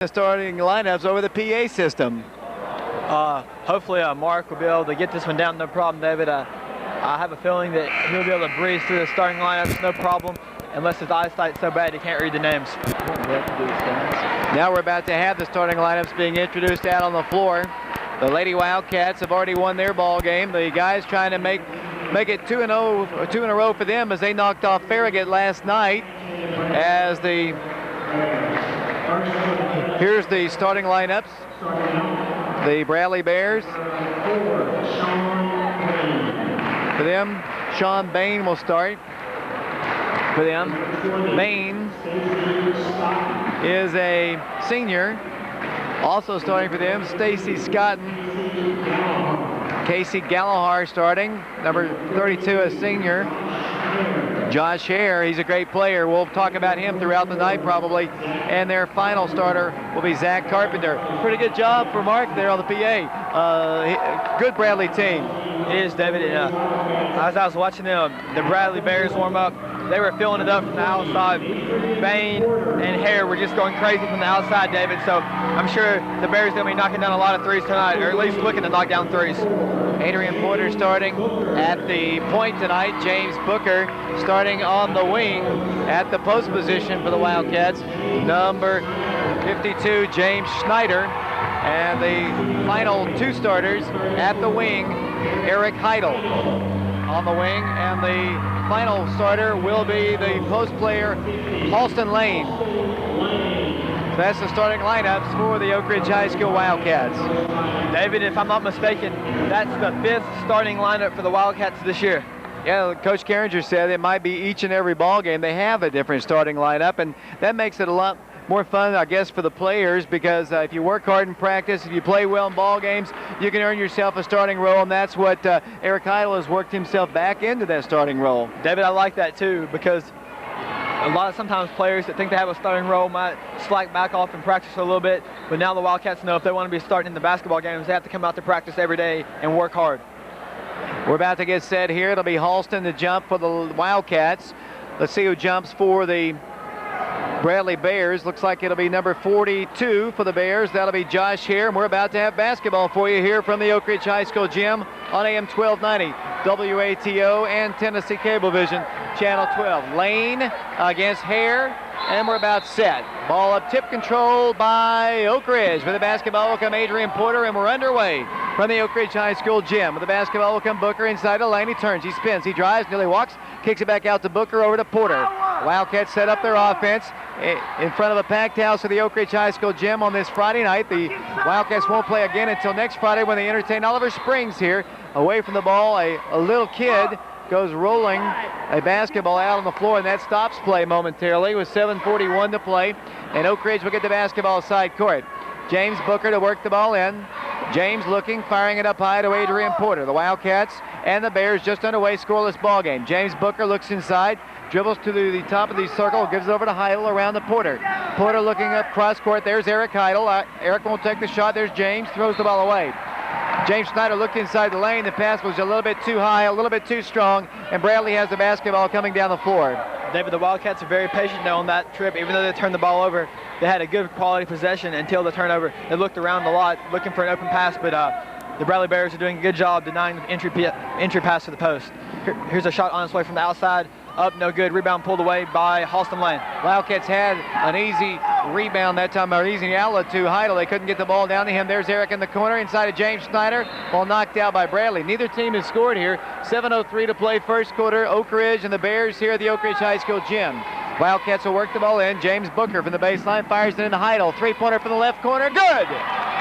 The starting lineups over the PA system. Hopefully Mark will be able to get this one down, no problem, David. I have a feeling that he'll be able to breeze through the starting lineups, no problem, unless his eyesight's so bad he can't read the names. Now we're about to have the starting lineups being introduced out on the floor. The Lady Wildcats have already won their ball game. The guys trying to make it 2 in a row for them as they knocked off Farragut last night. Here's the starting lineups. The Bradley Bears. For them, Sean Bain will start. For them, Bain is a senior. Also starting for them, Stacy Scotton. Casey Gallagher starting, number 32, a senior. Josh Hare, he's a great player. We'll talk about him throughout the night probably. And their final starter will be Zach Carpenter. Pretty good job for Mark there on the PA. Good Bradley team. It is, David. As I was watching the Bradley Bears warm up, they were filling it up from the outside. Bain and Hare were just going crazy from the outside, David. So I'm sure the Bears are going to be knocking down a lot of threes tonight, or at least looking to knock down threes. Adrian Porter starting at the point tonight. James Booker starting on the wing at the post position for the Wildcats. Number 52, James Schneider. And the final two starters at the wing, Eric Heidel on the wing. And the final starter will be the post player, Halston Lane. So that's the starting lineups for the Oak Ridge High School Wildcats. David, if I'm not mistaken, that's the 5th starting lineup for the Wildcats this year. Yeah, Coach Carringer said it might be each and every ball game they have a different starting lineup, and that makes it a lot more fun, I guess, for the players, because if you work hard in practice, if you play well in ball games, you can earn yourself a starting role, and that's what Eric Heidel has worked himself back into, that starting role. David, I like that too, because sometimes players that think they have a starting role might slack back off in practice a little bit, but now the Wildcats know if they want to be starting in the basketball games, they have to come out to practice every day and work hard. We're about to get set here. It'll be Halston to jump for the Wildcats. Let's see who jumps for the Bradley Bears. Looks like it'll be number 42 for the Bears. That'll be Josh Hare. And we're about to have basketball for you here from the Oak Ridge High School gym on AM 1290, WATO, and Tennessee Cablevision, Channel 12. Lane against Hare, and we're about set. Ball up, tip controlled by Oak Ridge. For the basketball will come Adrian Porter, and we're underway from the Oak Ridge High School gym. With the basketball will come Booker inside the lane. He turns, he spins, he drives, nearly walks, kicks it back out to Booker, over to Porter. Wildcats set up their offense in front of a packed house of the Oak Ridge High School gym on this Friday night. The Wildcats won't play again until next Friday when they entertain Oliver Springs here. Away from the ball, a little kid goes rolling a basketball out on the floor, and that stops play momentarily with 7:41 to play. And Oak Ridge will get the basketball side court. James Booker to work the ball in. James looking, firing it up high to Adrian Porter. The Wildcats and the Bears just underway, scoreless ball game. James Booker looks inside, dribbles to the top of the circle, gives it over to Heidel around the Porter. Porter looking up cross court. There's Eric Heidel. Eric won't take the shot. There's James, throws the ball away. James Schneider looked inside the lane. The pass was a little bit too high, a little bit too strong, and Bradley has the basketball coming down the floor. David, the Wildcats are very patient now on that trip. Even though they turned the ball over, they had a good quality possession until the turnover. They looked around a lot, looking for an open pass, but the Bradley Bears are doing a good job denying the entry pass to the post. Here's a shot on its way from the outside. Up, no good. Rebound pulled away by Halston Lane. Wildcats had an easy rebound that time, or easy outlet to Heidel. They couldn't get the ball down to him. There's Eric in the corner, inside of James Schneider. Ball knocked out by Bradley. Neither team has scored here. 7:03 to play first quarter. Oak Ridge and the Bears here at the Oak Ridge High School gym. Wildcats will work the ball in. James Booker from the baseline fires it into Heidel. Three-pointer from the left corner. Good!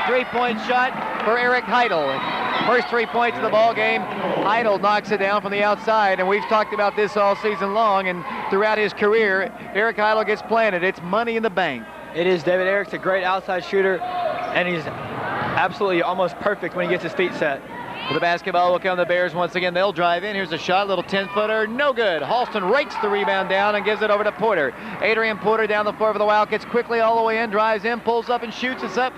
Three-point shot for Eric Heidel. First 3 points of the ball game. Heidel knocks it down from the outside, and we've talked about this all season long, and throughout his career, Eric Heidel gets planted. It's money in the bank. It is, David. Eric's a great outside shooter, and he's absolutely almost perfect when he gets his feet set. With the basketball will come the Bears once again. They'll drive in. Here's a shot, little 10-footer, no good. Halston rakes the rebound down and gives it over to Porter. Adrian Porter down the floor for the Wildcats, quickly all the way in, drives in, pulls up and shoots. It's up,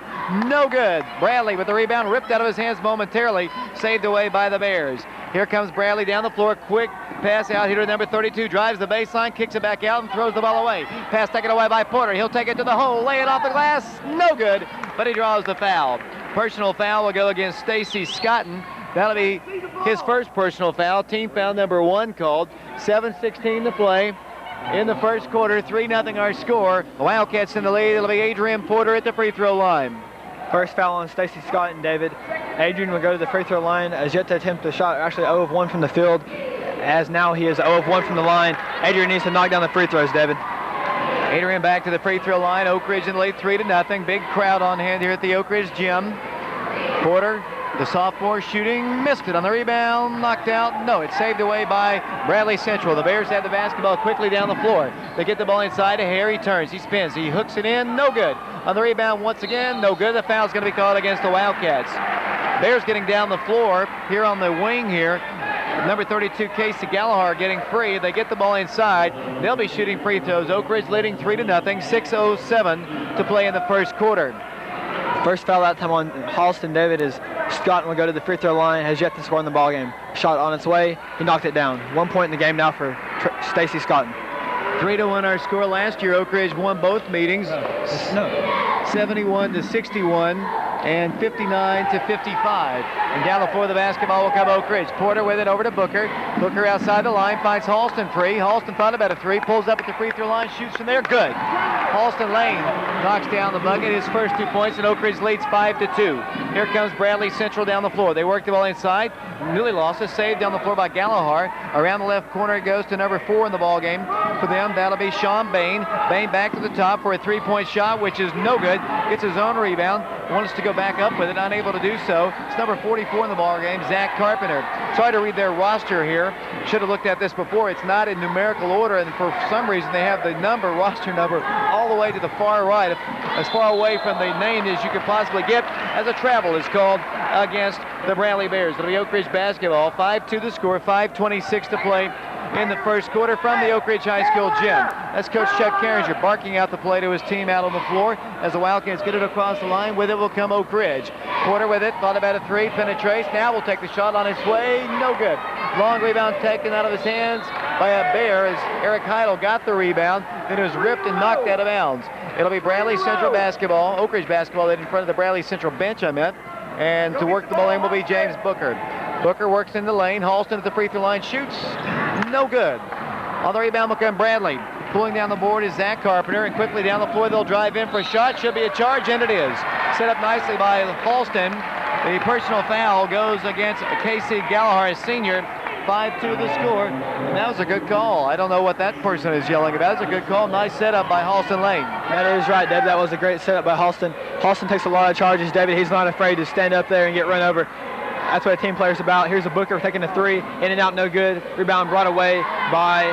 no good. Bradley with the rebound, ripped out of his hands momentarily, saved away by the Bears. Here comes Bradley down the floor. Quick pass out here to number 32. Drives the baseline, kicks it back out, and throws the ball away. Pass taken away by Porter. He'll take it to the hole, lay it off the glass. No good, but he draws the foul. Personal foul will go against Stacy Scotton. That'll be his first personal foul. Team foul number 1 called. 7:16 to play in the first quarter. 3-0 our score. The Wildcats in the lead. It'll be Adrian Porter at the free throw line. First foul on Stacy Scott and David. Adrian will go to the free throw line, as yet to attempt the shot, actually 0 of 1 from the field, as now he is 0 of 1 from the line. Adrian needs to knock down the free throws, David. Adrian back to the free throw line. Oak Ridge in the lead 3-0. Big crowd on hand here at the Oak Ridge gym. Porter, the sophomore, shooting, missed it on the rebound, knocked out. No, it's saved away by Bradley Central. The Bears have the basketball quickly down the floor. They get the ball inside to Hare. He turns, he spins, he hooks it in, no good. On the rebound once again, no good. The foul's going to be called against the Wildcats. Bears getting down the floor here on the wing here. Number 32, Casey Gallagher, getting free. They get the ball inside. They'll be shooting free throws. Oak Ridge leading 3-0. 6:07 to play in the first quarter. First foul that time on Halston, David, is Scott will go to the free throw line, has yet to score in the ball game. Shot on its way, he knocked it down. 1 point in the game now for Stacy Scott. 3-1 our score last year. Oak Ridge won both meetings. 71-61 and 59-55. And down the floor of the basketball will come Oak Ridge. Porter with it over to Booker. Booker outside the line, finds Halston free. Halston thought about a 3, pulls up at the free throw line, shoots from there, good. Halston Lane knocks down the bucket, his first 2 points, and Oak Ridge leads 5-2. Here comes Bradley Central down the floor. They work the ball inside. Nearly lost it, saved down the floor by Gallagher. Around the left corner it goes to number 4 in the ball game. For them, that'll be Sean Bain. Bain back to the top for a 3-point shot, which is no good. Gets his own rebound. Wants to go back up with it, unable to do so. It's number 44 in the ball game, Zach Carpenter. Sorry to read their roster here. Should have looked at this before. It's not in numerical order, and for some reason they have the roster number, all the way to the far right, as far away from the name as you could possibly get, as a travel is called against the Bradley Bears. It'll be Oak Ridge basketball. 5-2 the score, 5:26 to play in the first quarter from the Oak Ridge High School gym. That's Coach Chuck Carringer barking out the play to his team out on the floor as the Wildcats get it across the line. With it will come Oak Ridge. Porter with it, thought about a 3, penetrates. Now will take the shot on its way, no good. Long rebound taken out of his hands by a Bear as Eric Heidel got the rebound, then it was ripped and knocked out of bounds. It'll be Bradley Central basketball, Oak Ridge basketball in front of the Bradley Central bench, I meant. And to work the ball in will be James Booker. Booker works in the lane. Halston at the free throw line, shoots, no good. On the rebound will come Bradley. Pulling down the board is Zach Carpenter, and quickly down the floor they'll drive in for a shot. Should be a charge, and it is. Set up nicely by Halston. The personal foul goes against Casey Gallagher, senior. 5-2 the score, and that was a good call. I don't know what that person is yelling about. It's a good call. Nice setup by Halston Lane. That is right, Deb. That was a great setup by Halston. Halston takes a lot of charges, David. He's not afraid to stand up there and get run over. That's what a team player's about. Here's a Booker taking a 3, in and out, no good. Rebound brought away by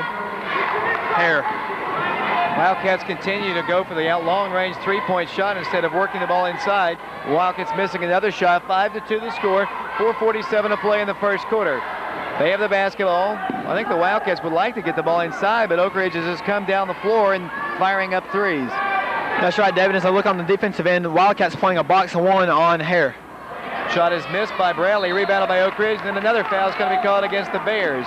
Hare. Wildcats continue to go for the long-range 3-point shot instead of working the ball inside. Wildcats missing another shot. 5-2 the score. 4:47 to play in the first quarter. They have the basketball. I think the Wildcats would like to get the ball inside, but Oak Ridge has just come down the floor and firing up 3s. That's right, David. As I look on the defensive end, the Wildcats playing a box and 1 on Hare. Shot is missed by Bradley, rebounded by Oak Ridge, then another foul is going to be called against the Bears.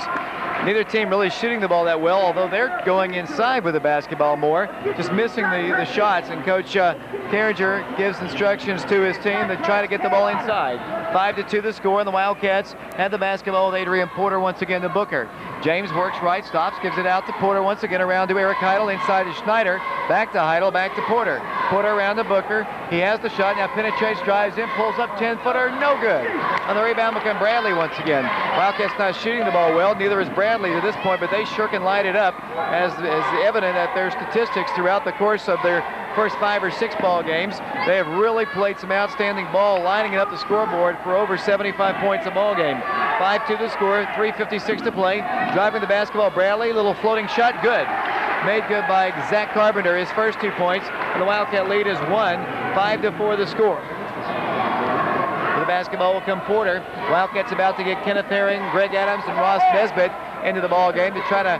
Neither team really shooting the ball that well, although they're going inside with the basketball more, just missing the shots, and Coach Carringer gives instructions to his team to try to get the ball inside. 5-2 the score, and the Wildcats have the basketball with Adrian Porter once again to Booker. James works right, stops, gives it out to Porter once again, around to Eric Heidel, inside to Schneider, back to Heidel, back to Porter. Porter around to Booker. He has the shot, now penetrates, drives in, pulls up 10-footer, no good. On the rebound will come Bradley once again. Wildcats not shooting the ball well, neither is Bradley to this point, but they sure can light it up, as evident at their statistics throughout the course of their first 5 or 6 ball games. They have really played some outstanding ball, lining it up the scoreboard for over 75 points a ball game. 5-2 the score, 3:56 to play. Driving the basketball, Bradley, little floating shot, good. Made good by Zach Carpenter, his first 2 points, and the Wildcat lead is 1, 5-4 the score. For the basketball will come Porter. Wildcats about to get Kenneth Herring, Greg Adams, and Ross Nesbitt into the ball game to try to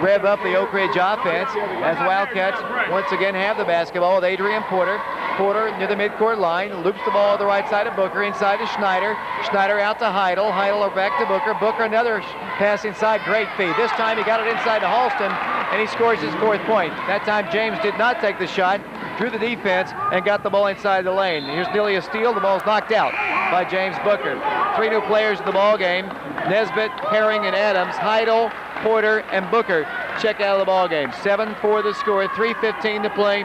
rev up the Oak Ridge offense, as Wildcats once again have the basketball with Adrian Porter. Porter near the midcourt line, loops the ball to the right side of Booker, inside to Schneider. Schneider out to Heidel. Heidel back to Booker. Booker another pass inside, great feed. This time he got it inside to Halston, and he scores his 4th point. That time James did not take the shot, drew the defense, and got the ball inside the lane. Here's nearly a steal. The ball's knocked out by James Booker. 3 new players in the ball game: Nesbitt, Herring, and Adams. Heidel, Porter, and Booker check out of the ball game. 7-4 the score. 3:15 to play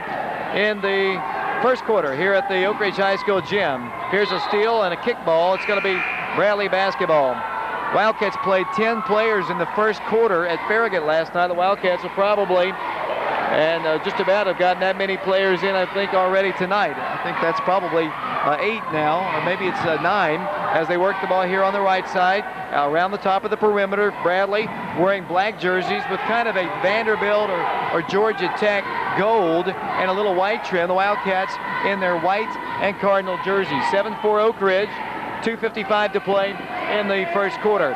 in the first quarter here at the Oak Ridge High School gym. Here's a steal and a kickball. It's going to be Bradley basketball. Wildcats played 10 players in the first quarter at Farragut last night. The Wildcats will probably just about have gotten that many players in, I think, already tonight. I think that's probably 8 now, or maybe it's 9, as they work the ball here on the right side. Around the top of the perimeter, Bradley wearing black jerseys with kind of a Vanderbilt or Georgia Tech gold and a little white trim. The Wildcats in their white and Cardinal jerseys. 7-4 Oak Ridge, 2:55 to play in the first quarter.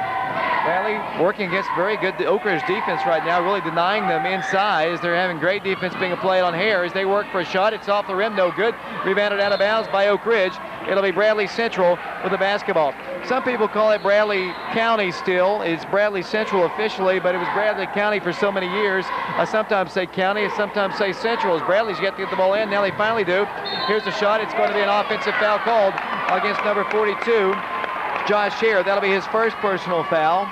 Bradley working against very good Oak Ridge defense right now, really denying them inside as they're having great defense being played on Hare as they work for a shot. It's off the rim, no good. Rebounded out of bounds by Oak Ridge. It'll be Bradley Central with the basketball. Some people call it Bradley County still. It's Bradley Central officially, but it was Bradley County for so many years. I sometimes say County, I sometimes say Central, as Bradley's yet to get the ball in. Now they finally do. Here's the shot. It's going to be an offensive foul called against number 42, Josh Hare. That'll be his first personal foul.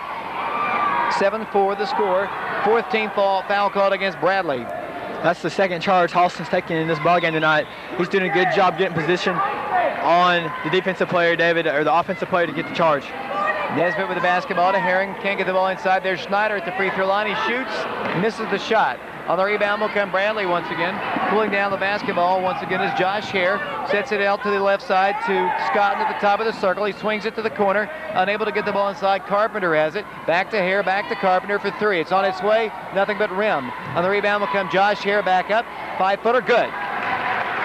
7-4 the score. 4th team foul called against Bradley. That's the second charge Halston's taking in this ballgame tonight. He's doing a good job getting position on the defensive player, David, or the offensive player, to get the charge. Nesbitt with the basketball to Herring. Can't get the ball inside. There's Schneider at the free throw line. He shoots, misses the shot. On the rebound will come Bradley once again. Pulling down the basketball once again is Josh Hare. Sets it out to the left side to Scotton at the top of the circle. He swings it to the corner. Unable to get the ball inside. Carpenter has it. Back to Hare, back to Carpenter for 3. It's on its way. Nothing but rim. On the rebound will come Josh Hare back up. 5-footer, good.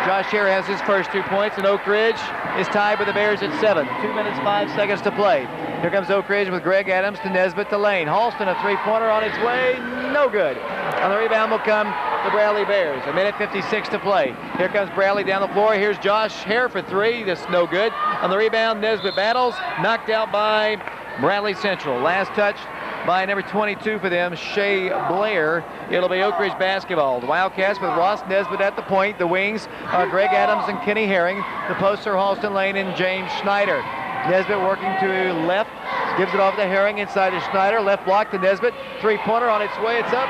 Josh Hare has his first 2 points, and Oak Ridge is tied with the Bears at 7. 2 minutes, 5 seconds to play. Here comes Oak Ridge with Greg Adams to Nesbitt to Lane. Halston, a 3-pointer on its way, no good. On the rebound will come the Bradley Bears. 1:56 to play. Here comes Bradley down the floor. Here's Josh Hare for 3. That's no good. On the rebound, Nesbitt battles. Knocked out by Bradley Central. Last touch by number 22 for them, Shea Blair. It'll be Oak Ridge basketball. The Wildcats with Ross Nesbitt at the point. The wings are Greg Adams and Kenny Herring. The posts are Halston Lane and James Schneider. Nesbitt working to left. Gives it off to Herring inside to Schneider. Left block to Nesbitt. 3-pointer on its way. It's up.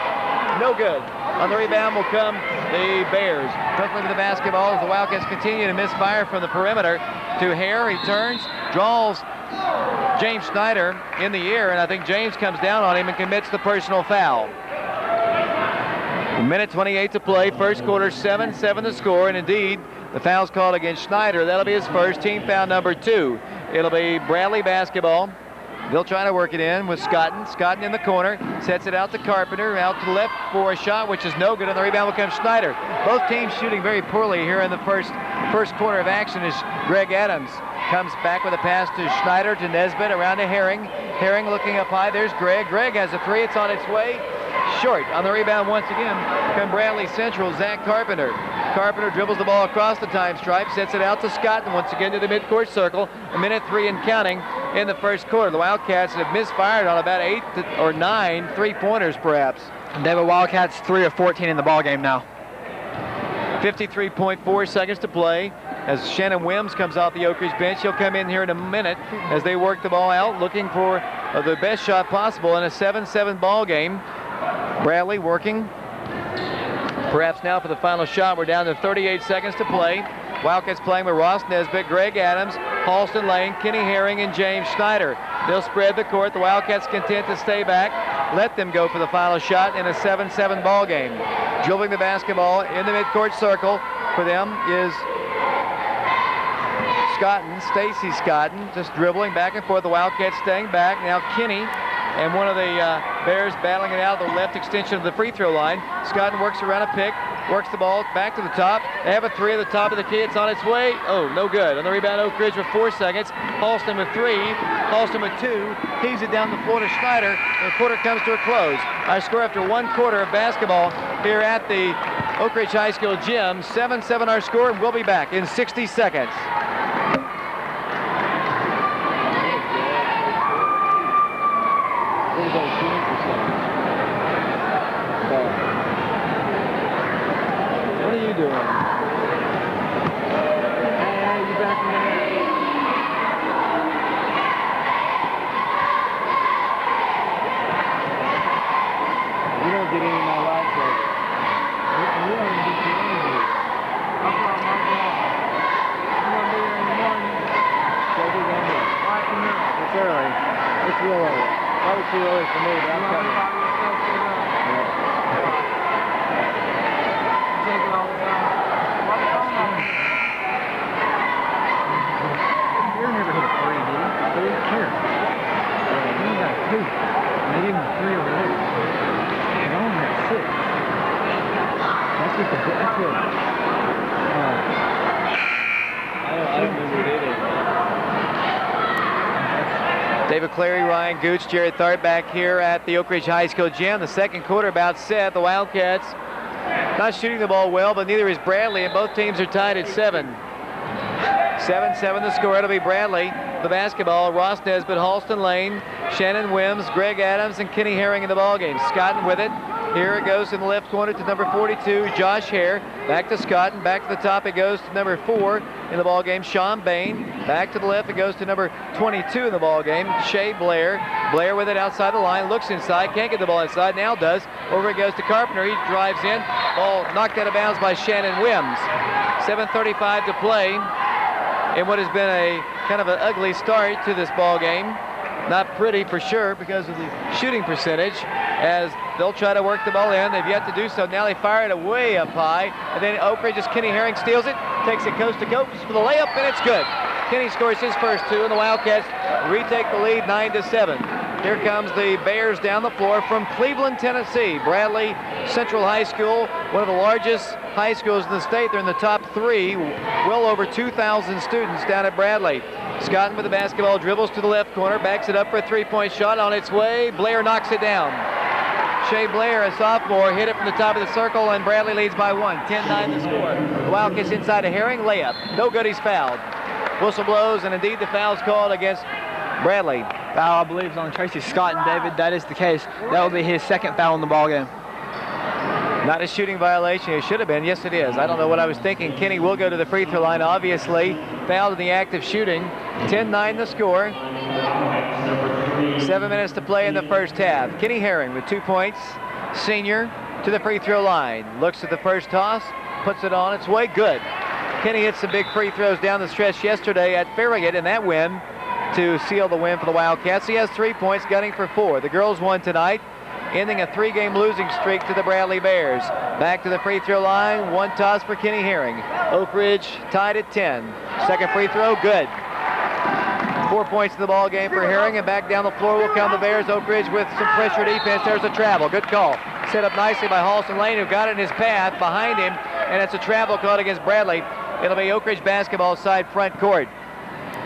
No good. On the rebound will come the Bears. Quickly with the basketball as the Wildcats continue to misfire from the perimeter to Hare. He turns, draws James Schneider in the air, and I think James comes down on him and commits the personal foul. 1:28 to play. First quarter, 7-7 the score, and indeed, the foul's called against Schneider. That'll be his first, team foul number 2. It'll be Bradley basketball. They'll try to work it in with Scotton. Scotton in the corner, sets it out to Carpenter, out to the left for a shot, which is no good. On the rebound will come Schneider. Both teams shooting very poorly here in the first quarter of action as Greg Adams comes back with a pass to Schneider to Nesbitt, around to Herring. Herring looking up high. There's Greg. Greg has a 3. It's on its way. Short. On the rebound once again come Bradley Central, Zach Carpenter. Carpenter dribbles the ball across the time stripe, sets it out to Scotton once again to the midcourt circle. 1:03 and counting in the first quarter. The Wildcats have misfired on about 8 or 9 3-pointers perhaps. David, Wildcats 3 of 14 in the ball game now. 53.4 seconds to play as Shannon Wims comes off the Oak Ridge bench. He'll come in here in a minute as they work the ball out, looking for the best shot possible in a 7-7 ball game. Bradley working. Perhaps now for the final shot. We're down to 38 seconds to play. Wildcats playing with Ross Nesbitt, Greg Adams, Halston Lane, Kenny Herring, and James Schneider. They'll spread the court. The Wildcats content to stay back. Let them go for the final shot in a 7-7 ball game. Dribbling the basketball in the midcourt circle for them is Scotton, Stacy Scotton, just dribbling back and forth. The Wildcats staying back. Now Kenny and one of the Bears battling it out of the left extension of the free throw line. Scotton works around a pick, works the ball back to the top. They have a 3 at the top of the key. It's on its way. Oh, no good. On the rebound, Oak Ridge with 4 seconds. Halston with 3. Halston with 2. Heaves it down the floor to Schneider. The quarter comes to a close. Our score after 1 quarter of basketball here at the Oak Ridge High School gym. 7-7 our score, and we'll be back in 60 seconds. What are you doing? You back in there? You don't get any of my life, so you don't even get your interview. I'm going to be here in the morning. So we're going to right now. It's early. It's real early. Probably too early for me, but I'm coming. You're never hit a 3, did you? 3? Here. You only got a 2. And they gave me 3 over there. And I only got 6. That's just a bit. That's it. I don't remember it either. David Clary, Ryan Gooch, Jared Tharp back here at the Oak Ridge High School gym. The second quarter about set. The Wildcats not shooting the ball well, but neither is Bradley, and both teams are tied at 7. 7-7 the score. It'll be Bradley. The basketball, Ross Nesbitt, Halston Lane, Shannon Wims, Greg Adams, and Kenny Herring in the ballgame. Scotton with it. Here it goes in the left corner to number 42, Josh Hare. Back to Scotton. Back to the top it goes to number 4 in the ballgame, Sean Bain. Back to the left it goes to number 22 in the ballgame, Shea Blair. Blair with it outside the line, looks inside, can't get the ball inside, now does. Over it goes to Carpenter. He drives in. Ball knocked out of bounds by Shannon Wims. 7:35 to play in what has been a kind of an ugly start to this ball game. Not pretty for sure because of the shooting percentage, as they'll try to work the ball in. They've yet to do so. Now they fire it way up high, and then Oak Ridge's Kenny Herring steals it, takes it coast to coast for the layup, and it's good. Kenny scores his first 2, and the Wildcats retake the lead 9-7. Here comes the Bears down the floor from Cleveland, Tennessee. Bradley Central High School, one of the largest high schools in the state. They're in the top 3, well over 2,000 students down at Bradley. Scotton with the basketball, dribbles to the left corner, backs it up for a 3-point shot on its way. Blair knocks it down. Shea Blair, a sophomore, hit it from the top of the circle, and Bradley leads by 1. 10-9 the score. The Wildcats inside to Herring, layup. No good, he's fouled. Whistle blows, and indeed the foul's called against Bradley. Foul, I believe, is on Tracy Scotton, David. That is the case. That will be his second foul in the ball game. Not a shooting violation. It should have been. Yes, it is. I don't know what I was thinking. Kenny will go to the free throw line, obviously. Fouled in the act of shooting. 10-9 the score. 7 minutes to play in the first half. Kenny Herring with 2 points. Senior to the free throw line. Looks at the first toss. Puts it on its way. Good. Kenny hit some big free throws down the stretch yesterday at Farragut in that win to seal the win for the Wildcats. He has 3 points, gunning for 4. The girls won tonight, ending a 3-game losing streak to the Bradley Bears. Back to the free throw line. 1 toss for Kenny Herring. Oak Ridge tied at 10. Second free throw, good. 4 points in the ball game for Herring, and back down the floor will come the Bears. Oak Ridge with some pressure defense. There's a travel. Good call. Set up nicely by Halston Lane, who got it in his path behind him, and it's a travel called against Bradley. It'll be Oak Ridge basketball side front court.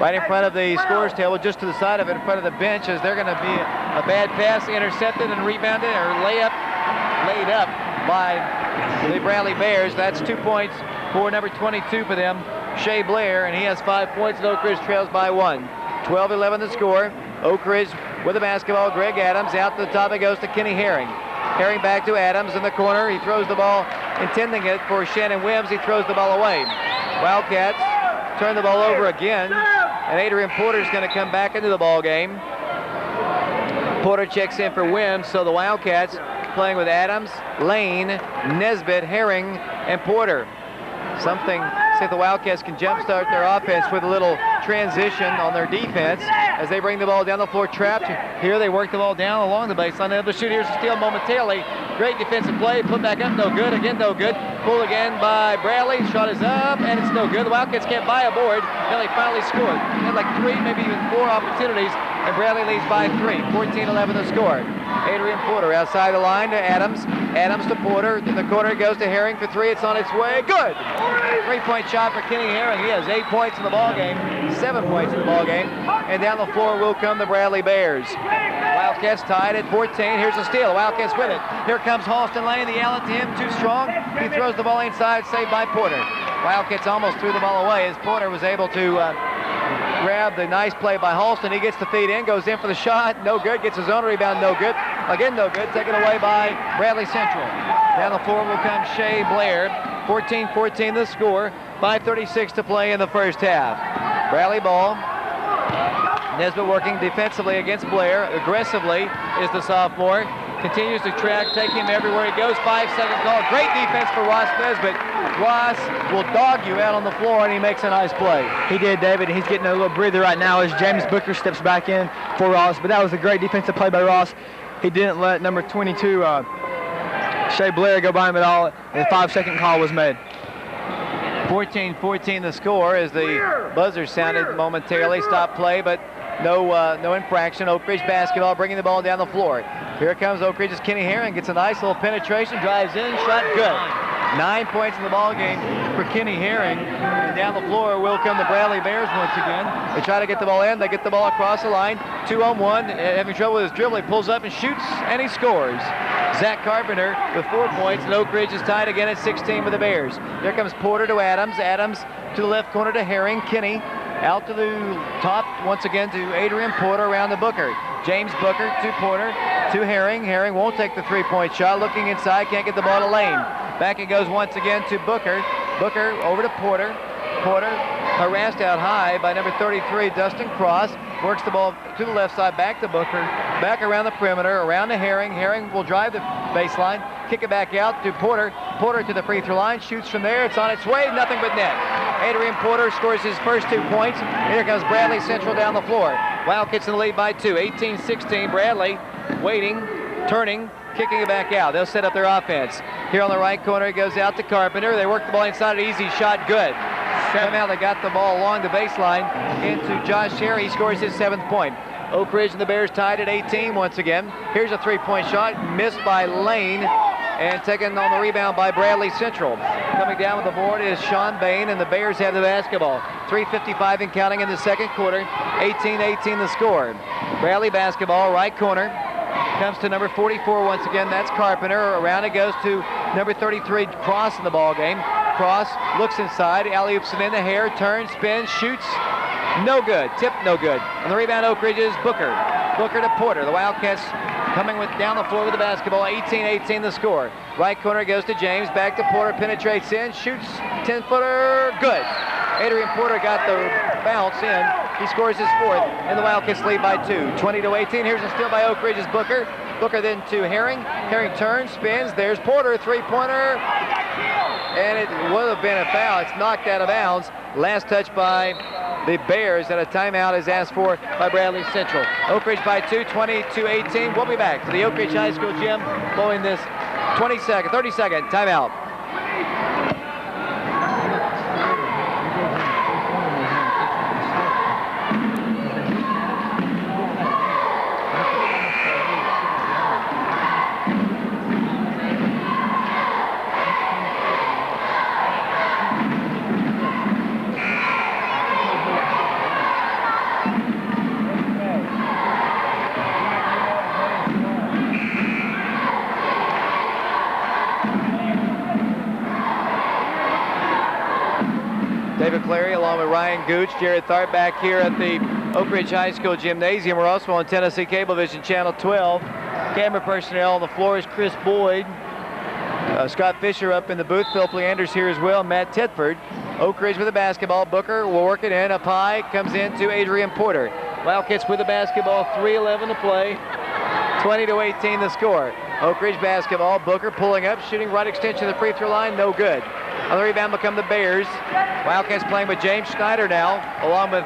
Right in front of the scores table, just to the side of it, in front of the bench, as they're going to be a bad pass intercepted and rebounded, or laid up by the Bradley Bears. That's 2 points for number 22 for them, Shea Blair, and he has 5 points, and Oak Ridge trails by 1. 12-11 the score. Oak Ridge with the basketball. Greg Adams out to the top. It goes to Kenny Herring. Herring back to Adams in the corner. He throws the ball, intending it for Shannon Wims. He throws the ball away. Wildcats turn the ball over again, and Adrian Porter's going to come back into the ball game. Porter checks in for Wims, so the Wildcats playing with Adams, Lane, Nesbitt, Herring, and Porter. Something, see if the Wildcats can jumpstart their offense with a little transition on their defense as they bring the ball down the floor, trapped. Here they work the ball down along the baseline. They're able to shoot. Here's a steal momentarily. Great defensive play. Put back up, no good. Again, no good. Pulled again by Bradley. Shot is up, and it's no good. The Wildcats can't buy a board. Then they finally scored. They had like 3, maybe even 4 opportunities, and Bradley leads by 3. 14-11 the score. Adrian Porter outside the line to Adams. Adams to Porter. In the corner, it goes to Herring for three. It's on its way. Good. Three-point shot for Kenny Herring. He has 8 points in the ball game, 7 points in the ball game. And down the floor will come the Bradley Bears. Wildcats tied at 14. Here's a steal. The Wildcats with it. Here comes Halston Lane. The alley to him, too strong. He throws the ball inside, saved by Porter. Wildcats almost threw the ball away as Porter was able to grab the nice play by Halston. He gets the feed in, goes in for the shot. No good. Gets his own rebound. No good. Again, no good. Taken away by Bradley Central. Down the floor will come Shea Blair. 14-14 the score. 5:36 to play in the first half. Bradley ball. Nesbitt working defensively against Blair. Aggressively is the sophomore. Continues to track, take him everywhere he goes. 5-second call. Great defense for Ross Nesbitt. Ross will dog you out on the floor, and he makes a nice play. He did, David. He's getting a little breather right now as James Booker steps back in for Ross. But that was a great defensive play by Ross. He didn't let number 22, Shea Blair, go by him at all. And the 5-second call was made. 14-14 the score as the buzzer sounded momentarily. Stop play, but no infraction. Oak Ridge basketball bringing the ball down the floor. Here comes Oak Ridge's Kenny Herring. Gets a nice little penetration, drives in, shot good. 9 points in the ball game for Kenny Herring. And down the floor will come the Bradley Bears once again. They try to get the ball in. They get the ball across the line. 2-on-1. Having trouble with his dribble. He pulls up and shoots, and he scores. Zach Carpenter with 4 points, and Oak Ridge is tied again at 16 with the Bears. Here comes Porter to Adams. Adams to the left corner to Herring. Kenny out to the top once again to Adrian Porter around the Booker. James Booker to Porter to Herring. Herring won't take the three-point shot. Looking inside, can't get the ball to Lane. Back it goes once again to Booker. Booker over to Porter. Porter harassed out high by number 33, Dustin Cross. Works the ball to the left side, back to Booker. Back around the perimeter, around to Herring. Herring will drive the baseline, kick it back out to Porter. Porter to the free throw line, shoots from there. It's on its way, nothing but net. Adrian Porter scores his first 2 points. Here comes Bradley Central down the floor. Wildcats in the lead by 2, 18-16. Bradley waiting, turning, kicking it back out. They'll set up their offense. Here on the right corner, it goes out to Carpenter. They work the ball inside, an easy shot, good. Somehow they got the ball along the baseline into Josh Hare. He scores his 7th point. Oak Ridge and the Bears tied at 18 once again. Here's a three-point shot, missed by Lane, and taken on the rebound by Bradley Central. Coming down with the board is Sean Bain, and the Bears have the basketball. 3:55 and counting in the second quarter. 18-18 the score. Bradley basketball, right corner. Comes to number 44 once again. That's Carpenter. Around it goes to number 33, Cross in the ball game. Cross looks inside, alley-oops it in the Hare, turns, spins, shoots. No good. Tip, no good. On the rebound, Oak Ridge's Booker. Booker to Porter. The Wildcats coming down the floor with the basketball. 18-18 the score. Right corner goes to James. Back to Porter. Penetrates in. Shoots. 10-footer. Good. Adrian Porter got the bounce in. He scores his 4th, and the Wildcats lead by 2. 20-18. Here's a steal by Oak Ridge's Booker. Booker then to Herring. Herring turns, spins. There's Porter. Three-pointer. And it would have been a foul. It's knocked out of bounds. Last touch by the Bears, and a timeout is asked for by Bradley Central. Oak Ridge by 2, 20-18. We'll be back to the Oak Ridge High School gym following this 30-second timeout. David Clary along with Ryan Gooch, Jared Tharp back here at the Oak Ridge High School Gymnasium. We're also on Tennessee Cablevision Channel 12. Camera personnel on the floor is Chris Boyd. Scott Fisher up in the booth. Phil Leanders here as well. Matt Tedford. Oak Ridge with the basketball. Booker will work it in. Up high. Comes in to Adrian Porter. Wildcats with the basketball. 3:11 to play. 20-18 the score. Oak Ridge basketball. Booker pulling up. Shooting right extension of the free throw line. No good. On the rebound become the Bears. Wildcats playing with James Schneider now, along with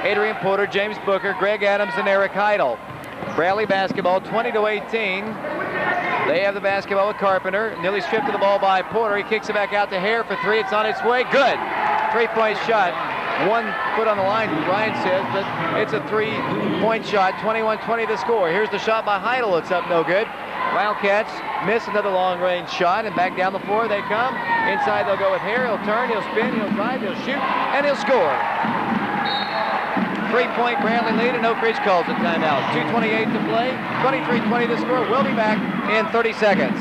Adrian Porter, James Booker, Greg Adams, and Eric Heidel. Bradley basketball, 20-18. They have the basketball with Carpenter. Nearly stripped of the ball by Porter. He kicks it back out to Hare for 3. It's on its way. Good. 3-point shot. 1 foot on the line, Ryan says, but it's a 3-point shot. 21-20 the score. Here's the shot by Heidel. It's up no good. Wildcats miss another long-range shot, and back down the floor they come. Inside they'll go with Hare. He'll turn, he'll spin, he'll drive, he'll shoot, and he'll score. 3-point Bradley lead, and Oak Ridge calls a timeout. 2:28 to play, 23-20 to score. We'll be back in 30 seconds.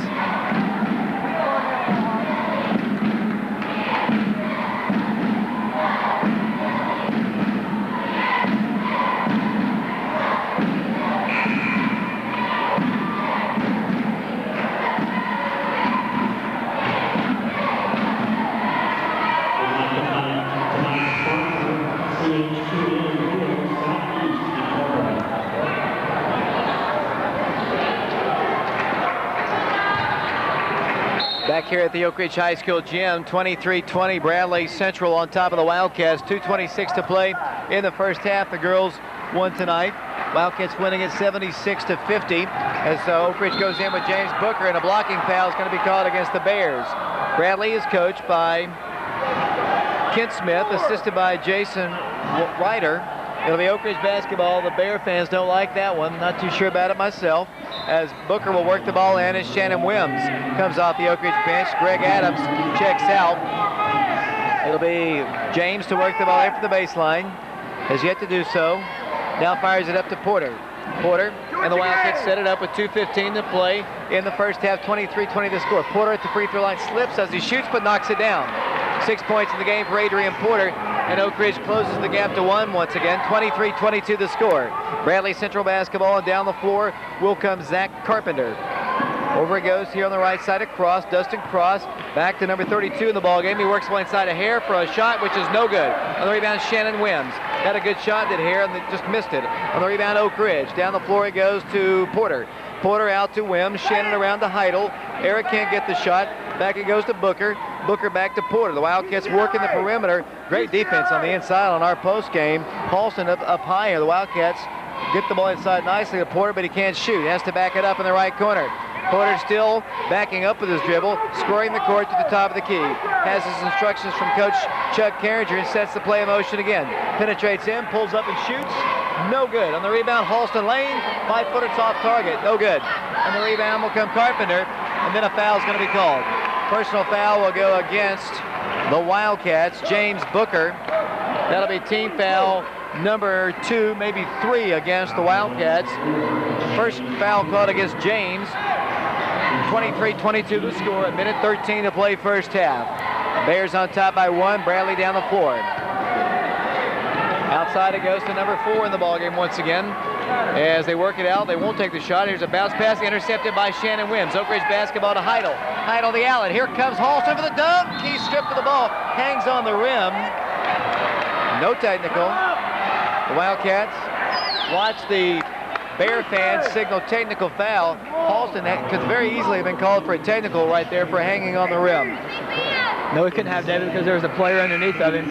Back here at the Oak Ridge High School gym, 23-20 Bradley Central on top of the Wildcats. 2:26 to play in the first half. The girls won tonight. Wildcats winning at 76-50 as Oak Ridge goes in with James Booker, and a blocking foul is going to be called against the Bears. Bradley is coached by Kent Smith, assisted by Jason Ryder. It'll be Oak Ridge basketball. The Bear fans don't like that one. Not too sure about it myself, as Booker will work the ball in as Shannon Wims comes off the Oak Ridge bench. Greg Adams checks out. It'll be James to work the ball in for the baseline. Has yet to do so. Now fires it up to Porter. Porter and the Wildcats set it up with 2:15 to play in the first half. 23-20 to score. Porter at the free throw line slips as he shoots but knocks it down. 6 points in the game for Adrian Porter, and Oak Ridge closes the gap to 1 once again. 23-22 the score. Bradley Central basketball, and down the floor will come Zach Carpenter. Over it goes here on the right side of Cross. Dustin Cross back to number 32 in the ball game. He works one side of Hare for a shot, which is no good. On the rebound, Shannon Wims. Had a good shot, did Hare, and just missed it. On the rebound, Oak Ridge. Down the floor it goes to Porter. Porter out to Wims. Shannon around to Heidel. Eric can't get the shot. Back it goes to Booker. Booker back to Porter. The Wildcats working the perimeter. Great defense on the inside on our post game. Halston up high here. The Wildcats get the ball inside nicely to Porter, but he can't shoot. He has to back it up in the right corner. Porter still backing up with his dribble, scoring the court to the top of the key. Has his instructions from Coach Chuck Carringer and sets the play in motion again. Penetrates in, pulls up and shoots. No good. On the rebound, Halston Lane. 5-footer off target. No good. On the rebound will come Carpenter, and then a foul is going to be called. Personal foul will go against the Wildcats. James Booker. That'll be team foul number 2, maybe 3 against the Wildcats. First foul called against James. 23-22 to score. A minute 13 to play first half. Bears on top by 1. Bradley down the floor. Outside it goes to number 4 in the ballgame once again. As they work it out, they won't take the shot. Here's a bounce pass intercepted by Shannon Wims. Oak Ridge basketball to Heidel. Heidel the outlet. Here comes Halston for the dunk. He's stripped of the ball. Hangs on the rim. No technical. The Wildcats watch the Bear fans signal technical foul. Halston could very easily have been called for a technical right there for hanging on the rim. No, we couldn't have David because there was a player underneath of him.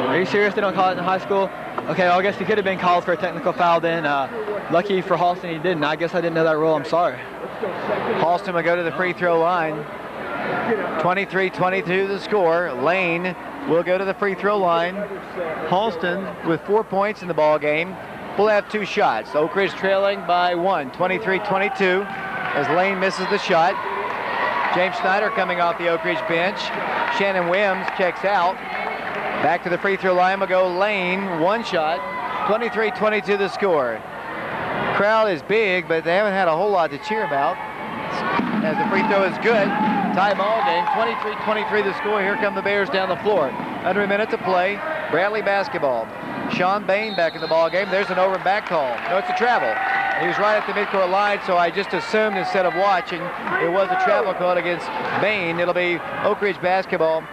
Are you serious they don't call it in high school? Okay, well, I guess he could have been called for a technical foul then. Lucky for Halston he didn't. I guess I didn't know that rule. I'm sorry. Halston will go to the free throw line. 23-22 the score. Lane will go to the free throw line. Halston with 4 points in the ball game will have 2 shots. Oak Ridge trailing by 1, 23-22 as Lane misses the shot. James Snyder coming off the Oak Ridge bench. Shannon Wims checks out. Back to the free throw line will go Lane, 1 shot. 23-22 the score. Crowd is big, but they haven't had a whole lot to cheer about as the free throw is good. Tie ball game, 23-23 the score. Here come the Bears down the floor. Under a minute to play. Bradley basketball. Sean Bain back in the ball game. There's an over and back call. No, it's a travel. He was right at the midcourt line, so I just assumed instead of watching it was a travel call against Bain. It'll be Oak Ridge basketball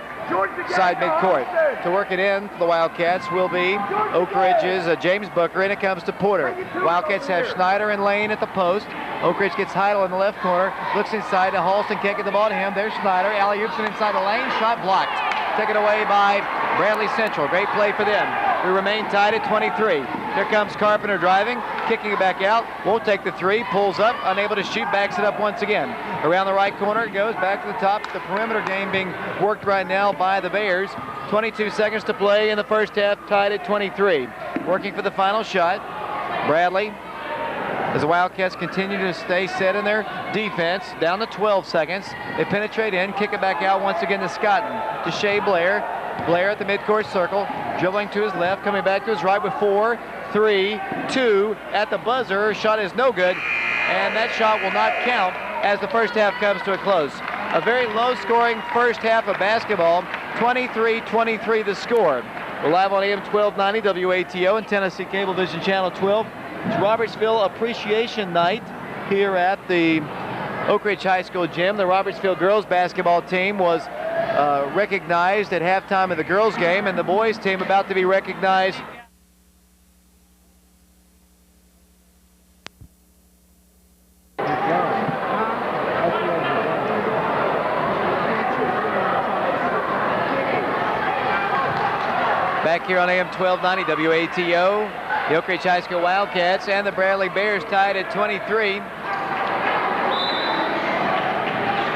side midcourt. To work it in for the Wildcats will be Oak Ridge's James Booker, and it comes to Porter. Wildcats have Schneider and Lane at the post. Oak Ridge gets Heidel in the left corner. Looks inside to Halston. Can't get the ball to him. There's Schneider. Alley-oops inside the lane. Shot blocked. Taken away by Bradley Central. Great play for them. We remain tied at 23. Here comes Carpenter driving, kicking it back out. Won't take the 3. Pulls up, unable to shoot, backs it up once again. Around the right corner, it goes back to the top. The perimeter game being worked right now by the Bears. 22 seconds to play in the first half, tied at 23. Working for the final shot. Bradley as the Wildcats continue to stay set in their defense. Down to 12 seconds. They penetrate in, kick it back out once again to Scotton. To Shea Blair. Blair at the midcourt circle, dribbling to his left, coming back to his right with 4, 3, 2 at the buzzer. Shot is no good, and that shot will not count as the first half comes to a close. A very low-scoring first half of basketball, 23-23 the score. We're live on AM 1290 WATO and Tennessee Cablevision Channel 12. It's Robertsville Appreciation Night here at the Oak Ridge High School gym. The Robertsville girls basketball team was recognized at halftime of the girls game, and the boys team about to be recognized. Back here on AM 1290 WATO, the Oak Ridge High School Wildcats and the Bradley Bears tied at 23.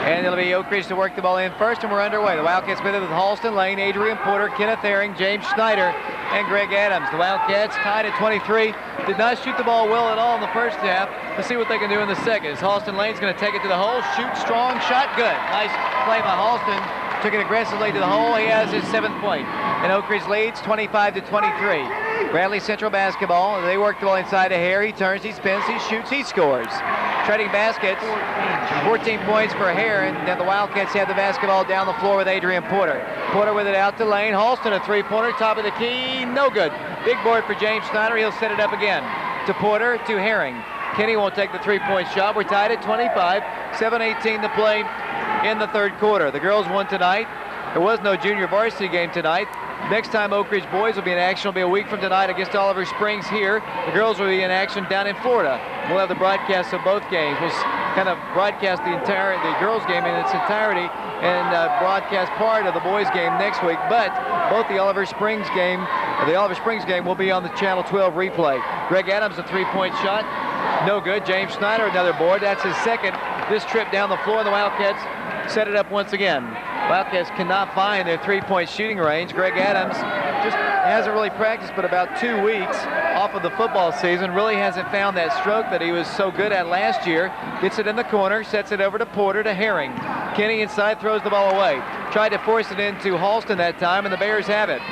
And it'll be Oak Ridge to work the ball in first, and we're underway. The Wildcats with it with Halston Lane, Adrian Porter, Kenneth Herring, James Schneider, and Greg Adams. The Wildcats tied at 23. Did not shoot the ball well at all in the first half. Let's see what they can do in the second. As Halston Lane's going to take it to the hole, shoot strong, shot good. Nice play by Halston. Took it aggressively to the hole. He has his 7th point. And Oak Ridge leads 25-23. Bradley Central basketball. They work the ball inside to Hare. He turns, he spins, he shoots, he scores. Trading baskets. 14 points for Hare, and then the Wildcats have the basketball down the floor with Adrian Porter. Porter with it out to Lane. Halston, a three-pointer, top of the key, no good. Big board for James Schneider. He'll set it up again. To Porter, to Herring. Kenny won't take the three-point shot. We're tied at 25. 7:18 to play in the third quarter. The girls won tonight. There was no junior varsity game tonight. Next time Oak Ridge boys will be in action will be a week from tonight against Oliver Springs here. The girls will be in action down in Florida. We'll have the broadcast of both games. We'll kind of broadcast the girls game in its entirety and broadcast part of the boys game next week. But both the Oliver Springs game will be on the Channel 12 replay. Greg Adams, a three-point shot, no good. James Schneider, another board. That's his second this trip down the floor. The Wildcats set it up once again. Wildcats cannot find their three-point shooting range. Greg Adams just hasn't really practiced but about 2 weeks off of the football season. Really hasn't found that stroke that he was so good at last year. Gets it in the corner, sets it over to Porter, to Herring. Kenny inside, throws the ball away. Tried to force it into Halston that time, and the Bears have it.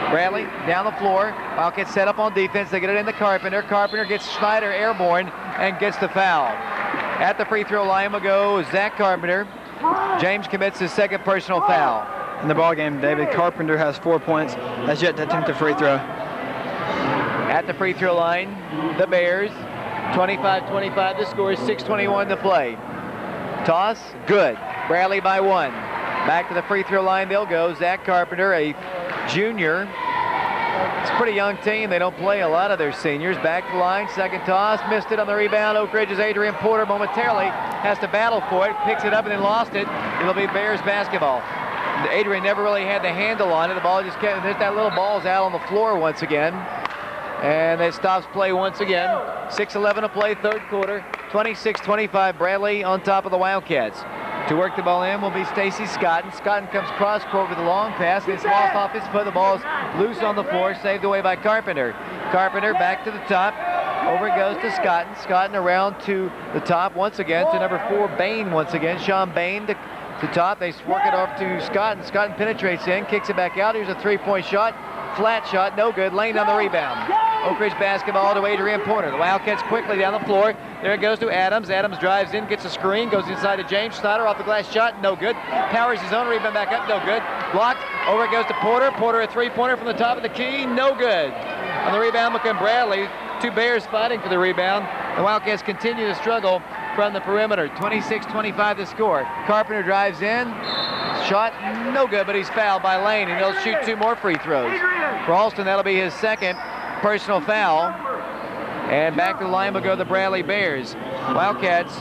Bradley down the floor. Wildcats set up on defense. They get it into Carpenter. Carpenter gets Schneider airborne and gets the foul. At the free throw line will go Zach Carpenter. James commits his second personal foul. In the ball game, David Carpenter has 4 points. Has yet to attempt a free throw. At the free throw line, the Bears, 25-25 the score, 6:21 to play. Toss, good. Bradley by 1. Back to the free throw line they'll go. Zach Carpenter, a junior. It's a pretty young team. They don't play a lot of their seniors. Back to the line, second toss, missed it on the rebound. Oak Ridge's Adrian Porter momentarily has to battle for it, picks it up and then lost it. It'll be Bears basketball. Adrian never really had the handle on it. The ball just kept, that little ball's out on the floor once again. And it stops play once again. 6:11 to play, third quarter. 26-25, Bradley on top of the Wildcats. To work the ball in will be Stacy Scotton. Scotton comes cross court with a long pass. It's lost off his foot. The ball's loose on the floor, saved away by Carpenter. Carpenter back to the top. Over it goes to Scotton. Scotton around to the top once again to number 4, Bain once again. Sean Bain to top. They work it off to Scotton. Scotton penetrates in, kicks it back out. Here's a three-point shot. Flat shot, no good. Lane on the rebound. Oak Ridge basketball to Adrian Porter. The Wildcats quickly down the floor. There it goes to Adams. Adams drives in, gets a screen, goes inside to James Schneider off the glass shot, no good. Powers his own rebound back up, no good. Blocked. Over it goes to Porter. Porter a three-pointer from the top of the key, no good. On the rebound will come Bradley. 2 Bears fighting for the rebound. The Wildcats continue to struggle from the perimeter. 26-25 the score. Carpenter drives in. Shot no good, but he's fouled by Lane, and he'll shoot 2 more free throws. For Halston, that'll be his second personal foul. And back to the line will go the Bradley Bears. Wildcats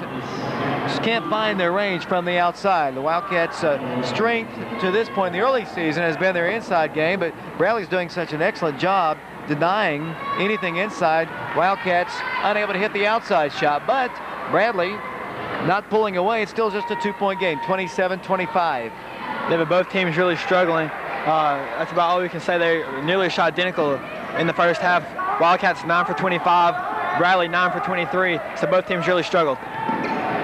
just can't find their range from the outside. The Wildcats' strength to this point in the early season has been their inside game, but Bradley's doing such an excellent job denying anything inside. Wildcats unable to hit the outside shot, but Bradley not pulling away. It's still just a 2-point game, 27-25. Yeah, but both teams really struggling. That's about all we can say. They nearly shot identical in the first half. Wildcats 9 for 25, Bradley 9 for 23, so both teams really struggled.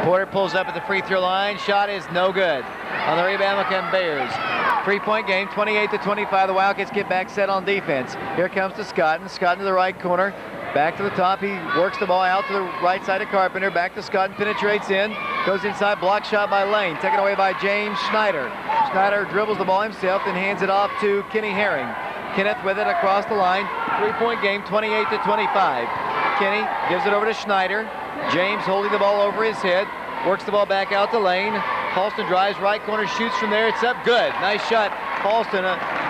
Porter pulls up at the free throw line. Shot is no good. On the rebound will come Bears. 3-point game, 28-25. The Wildcats get back set on defense. Here comes to Scotton. Scotton to the right corner. Back to the top. He works the ball out to the right side of Carpenter. Back to Scotton. Penetrates in. Goes inside. Block shot by Lane. Taken away by James Schneider. Schneider dribbles the ball himself and hands it off to Kenny Herring. Kenneth with it across the line. 3-point game, 28-25. Kenny gives it over to Schneider. James holding the ball over his head. Works the ball back out to Lane. Halston drives right corner, shoots from there. It's up good. Nice shot. Halston,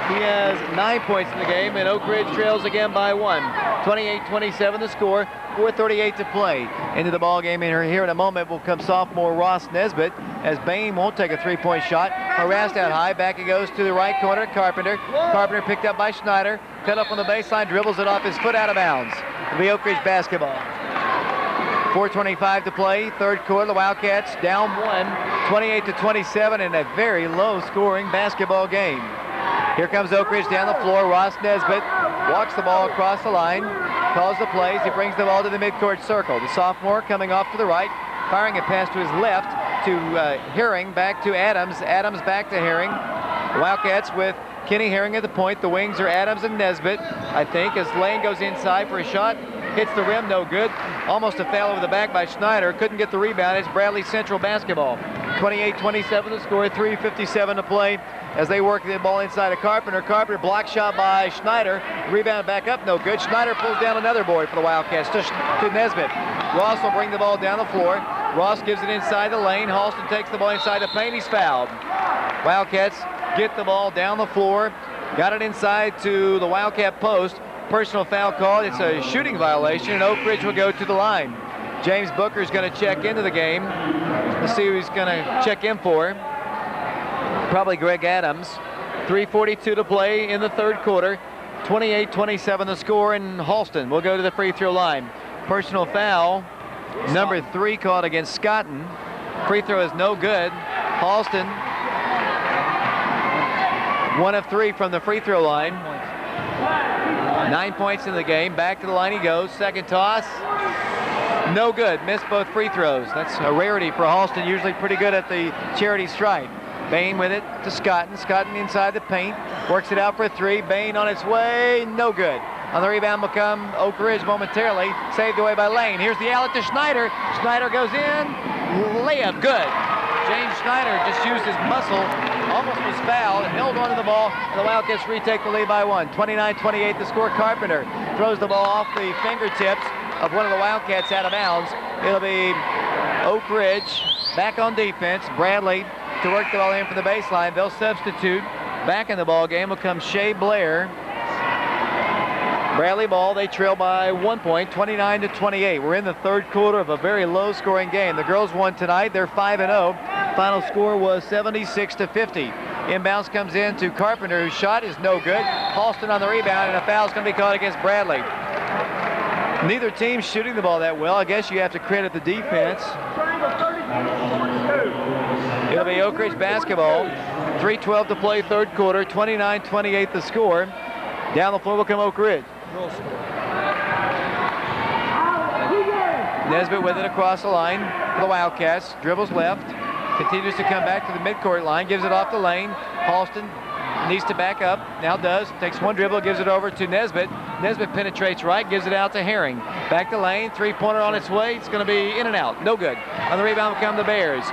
he has 9 points in the game, and Oak Ridge trails again by 1. 28-27 the score. 4:38 to play. Into the ball game here in a moment will come sophomore Ross Nesbitt, as Bain won't take a 3-point shot. Harassed out high. Back it goes to the right corner. Carpenter. Carpenter picked up by Schneider. Cut up on the baseline. Dribbles it off his foot out of bounds. It'll be Oak Ridge basketball. 4:25 to play, third quarter. The Wildcats down 1, 28-27 in a very low-scoring basketball game. Here comes Oak Ridge down the floor. Ross Nesbitt walks the ball across the line, calls the plays. He brings the ball to the midcourt circle. The sophomore coming off to the right, firing a pass to his left to Herring, back to Adams. Adams back to Herring. The Wildcats with Kenny Herring at the point. The wings are Adams and Nesbitt, I think, as Lane goes inside for a shot. Hits the rim, no good. Almost a foul over the back by Schneider. Couldn't get the rebound. It's Bradley Central basketball. 28-27 the score, 3:57 to play as they work the ball inside of Carpenter. Carpenter block shot by Schneider. Rebound back up, no good. Schneider pulls down another board for the Wildcats to Nesbitt. Ross will bring the ball down the floor. Ross gives it inside the lane. Halston takes the ball inside the paint. He's fouled. Wildcats get the ball down the floor. Got it inside to the Wildcat post. Personal foul call. It's a shooting violation, and Oak Ridge will go to the line. James Booker is going to check into the game. Let's see who he's going to check in for. Probably Greg Adams. 3:42 to play in the third quarter. 28-27 the score, and Halston will go to the free throw line. Personal foul, number 3 called against Scotton. Free throw is no good. Halston, 1 of 3 from the free throw line. 9 points in the game. Back to the line he goes. Second toss. No good. Missed both free throws. That's a rarity for Halston. Usually pretty good at the charity stripe. Bain with it to Scotton. Scotton inside the paint. Works it out for 3. Bain on its way. No good. On the rebound will come Oak Ridge momentarily. Saved away by Lane. Here's the outlet to Schneider. Schneider goes in. Layup. Good. James Schneider just used his muscle. Almost was fouled, held onto the ball, and the Wildcats retake the lead by 1. 29-28 the score. Carpenter throws the ball off the fingertips of one of the Wildcats out of bounds. It'll be Oak Ridge back on defense. Bradley to work the ball in from the baseline. They'll substitute. Back in the ball game will come Shea Blair. Bradley ball, they trail by 1 point, 29-28. We're in the third quarter of a very low-scoring game. The girls won tonight. They're 5-0. Final score was 76-50. Inbounds comes in to Carpenter, whose shot is no good. Halston on the rebound, and a foul is going to be called against Bradley. Neither team shooting the ball that well. I guess you have to credit the defense. It'll be Oak Ridge basketball. 3:12 to play, third quarter. 29-28 the score. Down the floor will come Oak Ridge. Nesbitt with it across the line for the Wildcats. Dribbles left. Continues to come back to the midcourt line. Gives it off the lane. Halston needs to back up. Now does. Takes one dribble. Gives it over to Nesbitt. Nesbitt penetrates right. Gives it out to Herring. Back to lane. Three-pointer on its way. It's going to be in and out. No good. On the rebound will come the Bears.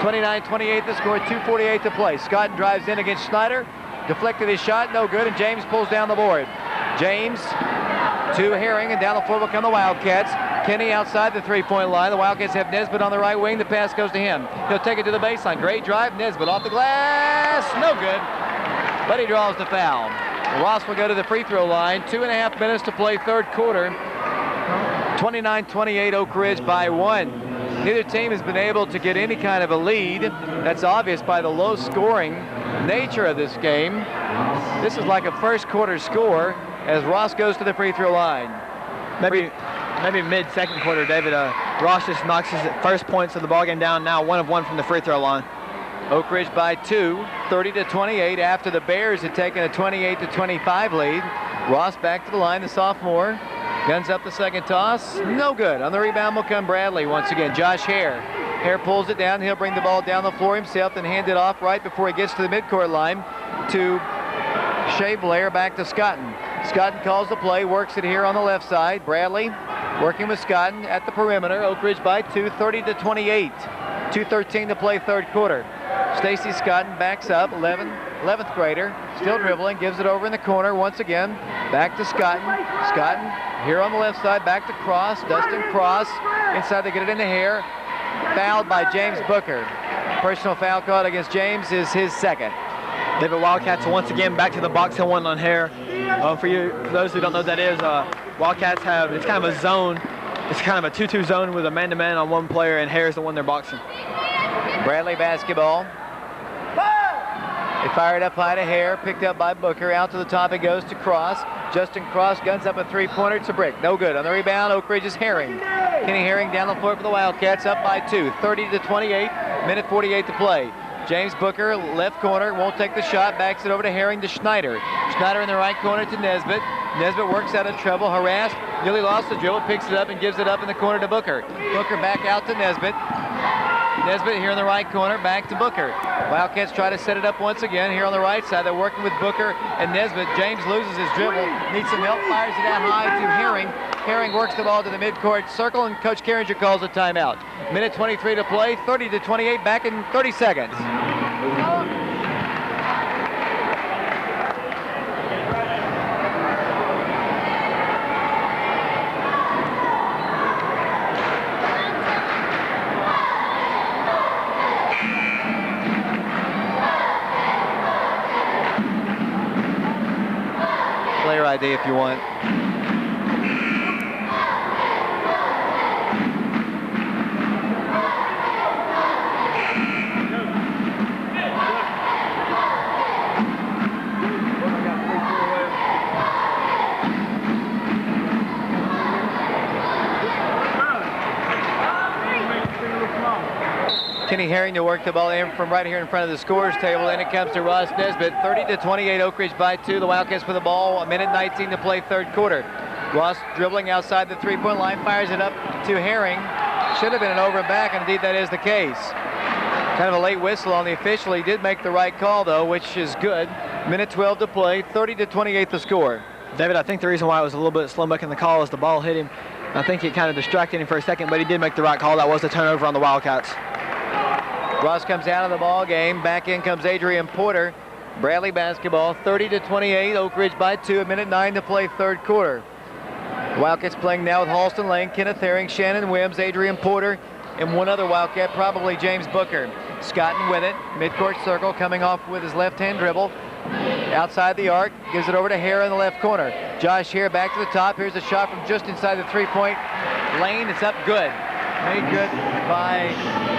29-28 the score. 2:48 to play. Scott drives in against Schneider. Deflected his shot. No good. And James pulls down the board. James to Herring, and down the floor will come the Wildcats. Kenny outside the three-point line. The Wildcats have Nesbitt on the right wing. The pass goes to him. He'll take it to the baseline. Great drive. Nesbitt off the glass. No good. But he draws the foul. Ross will go to the free throw line. 2.5 minutes to play third quarter. 29-28 Oak Ridge by 1. Neither team has been able to get any kind of a lead. That's obvious by the low scoring nature of this game. This is like a first quarter score as Ross goes to the free throw line. Maybe mid-second quarter, David. Ross just knocks his first points of the ballgame down, now 1 of 1 from the free throw line. Oak Ridge by 2, 30-28 after the Bears had taken a 28-25 lead. Ross back to the line, the sophomore. Guns up the second toss. No good. On the rebound will come Bradley once again. Josh Hare. Hare pulls it down. He'll bring the ball down the floor himself and hand it off right before he gets to the midcourt line to Shea Blair. Back to Scotton. Scotton calls the play, works it here on the left side. Bradley working with Scotton at the perimeter. Oak Ridge by 2, 30-28. 2:13 to play third quarter. Stacy Scotton backs up, 11th grader, still dribbling, gives it over in the corner once again. Back to Scotton. Scotton here on the left side, back to Cross. Dustin Cross inside to get it into Hare. Fouled by James Booker. Personal foul called against James is his second. David Wildcats once again back to the box and one on Hare. For those who don't know what that is, Wildcats have, it's kind of a zone. It's kind of a 2-2 zone with a man-to-man on one player, and Hare's the one they're boxing. Bradley basketball. They fire it up high to Hare, picked up by Booker. Out to the top it goes to Cross. Justin Cross guns up a three-pointer. It's a brick. No good. On the rebound, Oak Ridge's Herring. Kenny Herring down the floor for the Wildcats, up by 2. 30-28, minute 48 to play. James Booker, left corner, won't take the shot, backs it over to Herring to Schneider. Schneider in the right corner to Nesbitt. Nesbitt works out of trouble, harassed, nearly lost the dribble, picks it up and gives it up in the corner to Booker. Booker back out to Nesbitt. Nesbitt here in the right corner, back to Booker. Wildcats try to set it up once again here on the right side. They're working with Booker and Nesbitt. James loses his dribble, needs some help, fires it out high to Herring. Herring works the ball to the midcourt circle, and Coach Carringer calls a timeout. Minute 23 to play, 30-28, back in 30 seconds. Player ID if you want. Kenny Herring to work the ball in from right here in front of the scorers table, and it comes to Ross Nesbitt. 30-28, Oak Ridge by 2. The Wildcats with the ball, a minute 19 to play third quarter. Ross dribbling outside the three-point line, fires it up to Herring. Should have been an over and back, and indeed that is the case. Kind of a late whistle on the official. He did make the right call, though, which is good. Minute 12 to play, 30-28 the score. David, I think the reason why it was a little bit slow making the call is the ball hit him. I think it kind of distracted him for a second, but he did make the right call. That was the turnover on the Wildcats. Ross comes out of the ball game. Back in comes Adrian Porter. Bradley basketball, 30-28. Oak Ridge by 2. A minute 9 to play third quarter. The Wildcats playing now with Halston Lane, Kenneth Herring, Shannon Wims, Adrian Porter, and one other Wildcat, probably James Booker. Scotton with it. Midcourt circle, coming off with his left-hand dribble. Outside the arc, gives it over to Hare in the left corner. Josh Hare back to the top. Here's a shot from just inside the three-point lane. It's up good. Made good by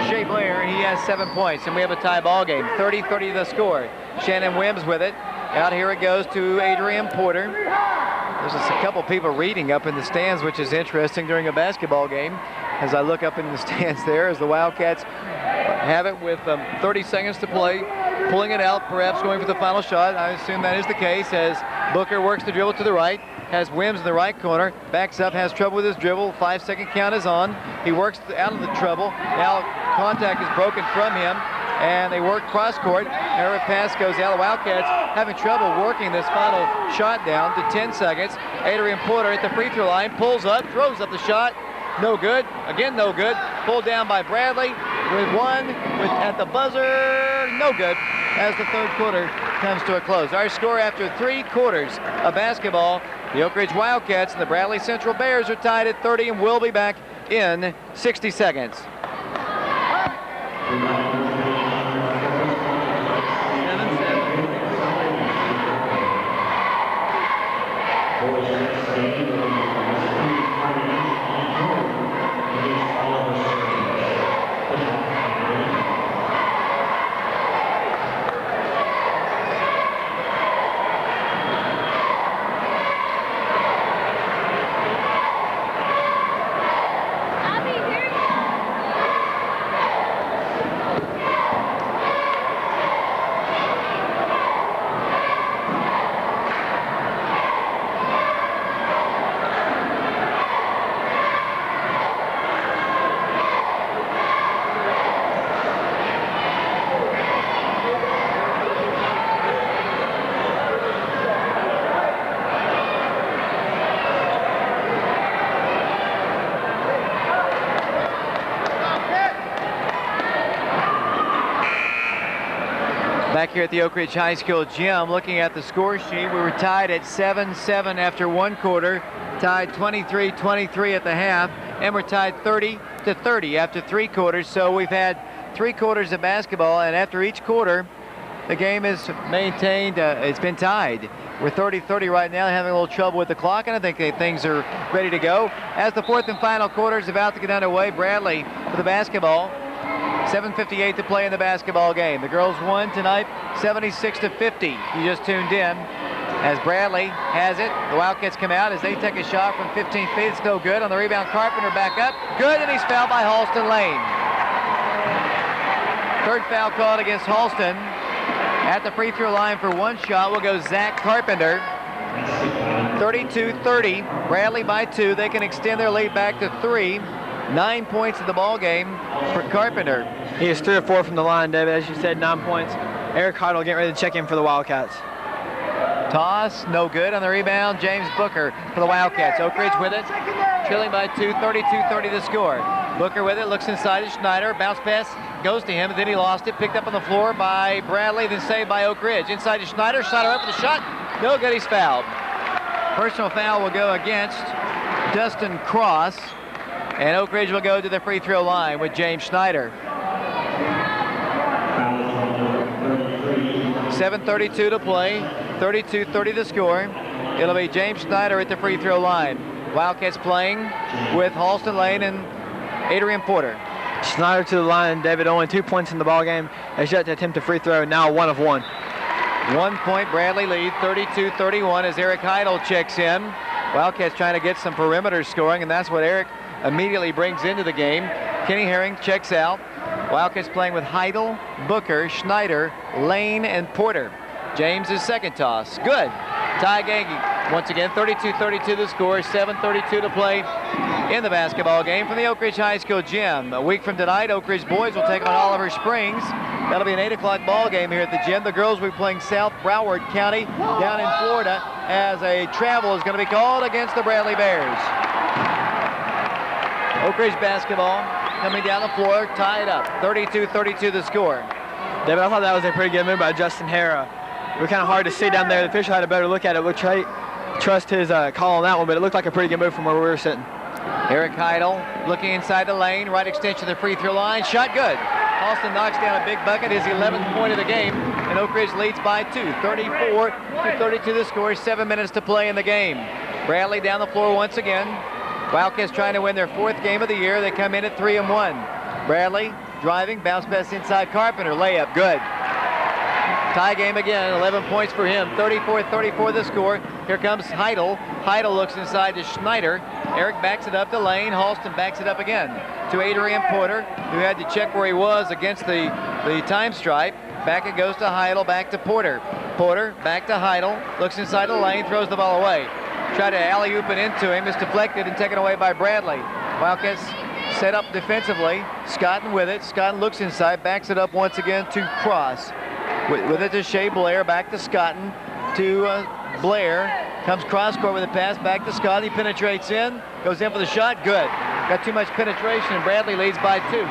Shea Blair, and he has 7 points. And we have a tie ball game, 30-30 the score. Shannon Wims with it. Out here it goes to Adrian Porter. There's just a couple people reading up in the stands, which is interesting during a basketball game. As I look up in the stands there, as the Wildcats have it with 30 seconds to play, pulling it out, perhaps going for the final shot. I assume that is the case as Booker works the dribble to the right, has Wims in the right corner, backs up, has trouble with his dribble. 5-second count is on. He works out of the trouble. Now contact is broken from him, and they work cross court. However, pass goes out. The Wildcats having trouble working this final shot down to 10 seconds. Adrian Porter at the free throw line, pulls up, throws up the shot. No good. Again, no good. Pulled down by Bradley with one at the buzzer. No good as the third quarter comes to a close. Our score after 3 quarters of basketball, the Oak Ridge Wildcats and the Bradley Central Bears are tied at 30, and we'll be back in 60 seconds. here at the Oak Ridge High School gym. Looking at the score sheet, we were tied at 7-7 after one quarter, tied 23-23 at the half, and we're tied 30-30 after three quarters. So we've had three quarters of basketball, and after each quarter, the game is maintained. It's been tied. We're 30-30 right now, having a little trouble with the clock, and I think things are ready to go. As the fourth and final quarter is about to get underway, Bradley for the basketball. 7:58 to play in the basketball game. The girls won tonight 76-50. You just tuned in. As Bradley has it, the Wildcats come out as they take a shot from 15 feet. It's no good. On the rebound, Carpenter back up. Good, and he's fouled by Halston Lane. Third foul called against Halston. At the free throw line for one shot will go Zach Carpenter. 32-30. Bradley by 2. They can extend their lead back to 3. 9 points in the ball game for Carpenter. He is 3 or 4 from the line, David. As you said, 9 points. Eric Heidel getting ready to check in for the Wildcats. Toss, no good. On the rebound, James Booker for the Wildcats. Oak Ridge with it, trailing by 2, 32-30 the score. Booker with it, looks inside to Schneider. Bounce pass goes to him, and then he lost it. Picked up on the floor by Bradley, then saved by Oak Ridge. Inside to Schneider. Schneider up with the shot. No good, he's fouled. Personal foul will go against Dustin Cross, and Oak Ridge will go to the free throw line with James Schneider. 7:32 to play, 32-30 the score. It'll be James Schneider at the free throw line. Wildcats playing with Halston Lane and Adrian Porter. Schneider to the line, David, only 2 points in the ball game. Has yet to attempt a free throw, now 1 of 1. 1 point Bradley lead, 32-31 as Eric Heidel checks in. Wildcats trying to get some perimeter scoring, and that's what Eric immediately brings into the game. Kenny Herring checks out. Wildcats playing with Heidel, Booker, Schneider, Lane, and Porter. James' second toss. Good. Ty Gagey once again, 32-32 the score, 7:32 to play in the basketball game from the Oak Ridge High School gym. A week from tonight, Oak Ridge boys will take on Oliver Springs. That'll be an 8 o'clock ball game here at the gym. The girls will be playing South Broward County down in Florida as a travel is going to be called against the Bradley Bears. Oak Ridge basketball coming down the floor, tied up, 32-32 the score. David, I thought that was a pretty good move by Justin Hare. It was kind of hard to see down there. The official had a better look at it. We'll trust his call on that one, but it looked like a pretty good move from where we were sitting. Eric Heidel looking inside the lane, right extension of the free throw line, shot good. Halston knocks down a big bucket, his 11th point of the game, and Oak Ridge leads by 2, 34-32 the score, 7 minutes to play in the game. Bradley down the floor once again. Wildcats trying to win their 4th game of the year. They come in at 3-1. Bradley driving, bounce pass inside Carpenter, layup, good. Tie game again, 11 points for him, 34-34 the score. Here comes Heidel. Heidel looks inside to Schneider. Eric backs it up to Lane. Halston backs it up again to Adrian Porter, who had to check where he was against the time stripe. Back it goes to Heidel, back to Porter. Porter back to Heidel, looks inside the lane, throws the ball away. Tried to alley-oop it into him, it's deflected and taken away by Bradley. Wildcats set up defensively. Scotton with it. Scotton looks inside, backs it up once again to Cross. With it to Shea Blair, back to Scotton, to Blair. Comes cross-court with a pass, back to Scott. He penetrates in, goes in for the shot, good. Got too much penetration, and Bradley leads by 2.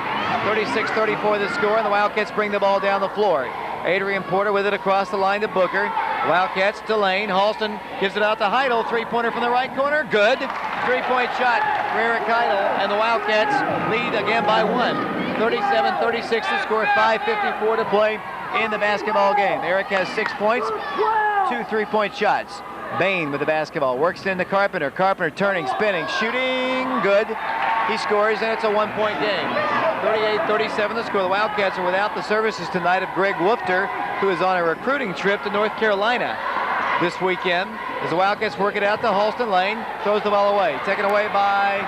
36-34 the score, and the Wildcats bring the ball down the floor. Adrian Porter with it across the line to Booker. Wildcats to Lane. Halston gives it out to Heidel. Three-pointer from the right corner, good. Three-point shot for Eric Heidel, and the Wildcats lead again by 1. 37-36 to score, 5:54 to play in the basketball game. Eric has 6 points, 2 3-point shots. Bain with the basketball, works into Carpenter. Carpenter turning, spinning, shooting, good. He scores, and it's a 1-point game. 38-37 the score. The Wildcats are without the services tonight of Greg Woofter, who is on a recruiting trip to North Carolina this weekend. As the Wildcats work it out to Halston Lane, throws the ball away. Taken away by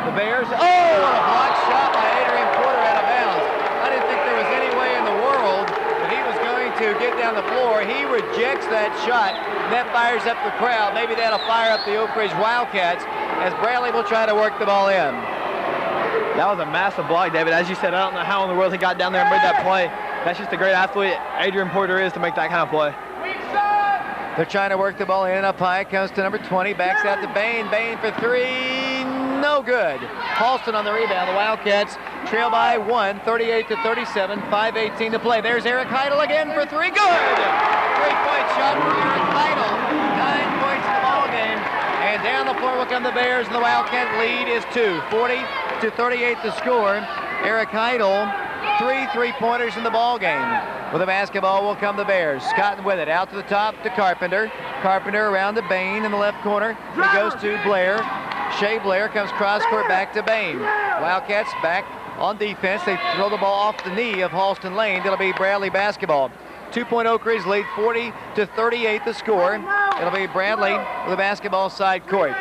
the Bears. Oh, what a block shot by Adrian Porter out of bounds. I didn't think there was any way in the world that he was going to get down the floor. He rejects that shot. That fires up the crowd. Maybe that'll fire up the Oak Ridge Wildcats as Bradley will try to work the ball in. That was a massive block, David. As you said, I don't know how in the world he got down there and made that play. That's just a great athlete Adrian Porter is to make that kind of play. They're trying to work the ball in. Up high, comes to number 20, backs out to Bain. Bain for 3, no good. Halston on the rebound. The Wildcats trail by 1, 38-37, 5:18 to play. There's Eric Heidel again for three. Good! Three-point shot for Eric Heidel. 9 points in the ball game. And down the floor will come the Bears, and the Wildcat lead is 2. 40-38 the score. Eric Heidel, 3 3-pointers in the ball game. With the basketball will come the Bears. Scott with it. Out to the top to Carpenter. Carpenter around to Bain in the left corner. It goes to Blair. Shea Blair comes cross court back to Bain. Wildcats back on defense. They throw the ball off the knee of Halston Lane. It'll be Bradley basketball. 2-point Oak Ridge lead, 40-38 the score. It'll be Bradley with the basketball side court.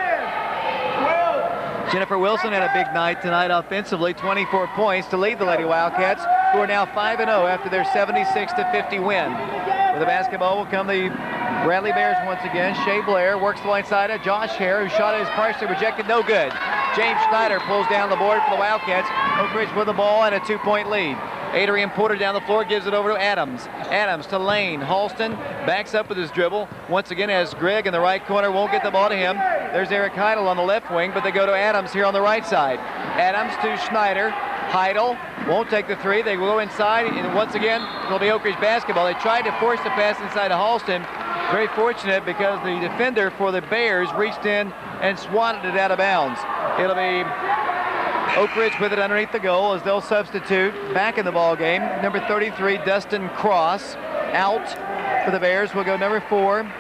Jennifer Wilson had a big night tonight offensively, 24 points to lead the Lady Wildcats, who are now 5-0 after their 76-50 win. With the basketball will come the Bradley Bears once again. Shea Blair works the line side of Josh Hare, who shot is partially rejected, no good. James Schneider pulls down the board for the Wildcats. Oak Ridge with the ball and a 2-point lead. Adrian Porter down the floor, gives it over to Adams. Adams to Lane. Halston backs up with his dribble. Once again, as Greg in the right corner won't get the ball to him. There's Eric Heidel on the left wing, but they go to Adams here on the right side. Adams to Schneider. Heidel won't take the three. They will go inside, and once again, it'll be Oak Ridge basketball. They tried to force the pass inside to Halston. Very fortunate because the defender for the Bears reached in and swatted it out of bounds. It'll be Oak Ridge with it underneath the goal as they'll substitute back in the ball game. Number 33, Dustin Cross, out for the Bears. Will go number 4,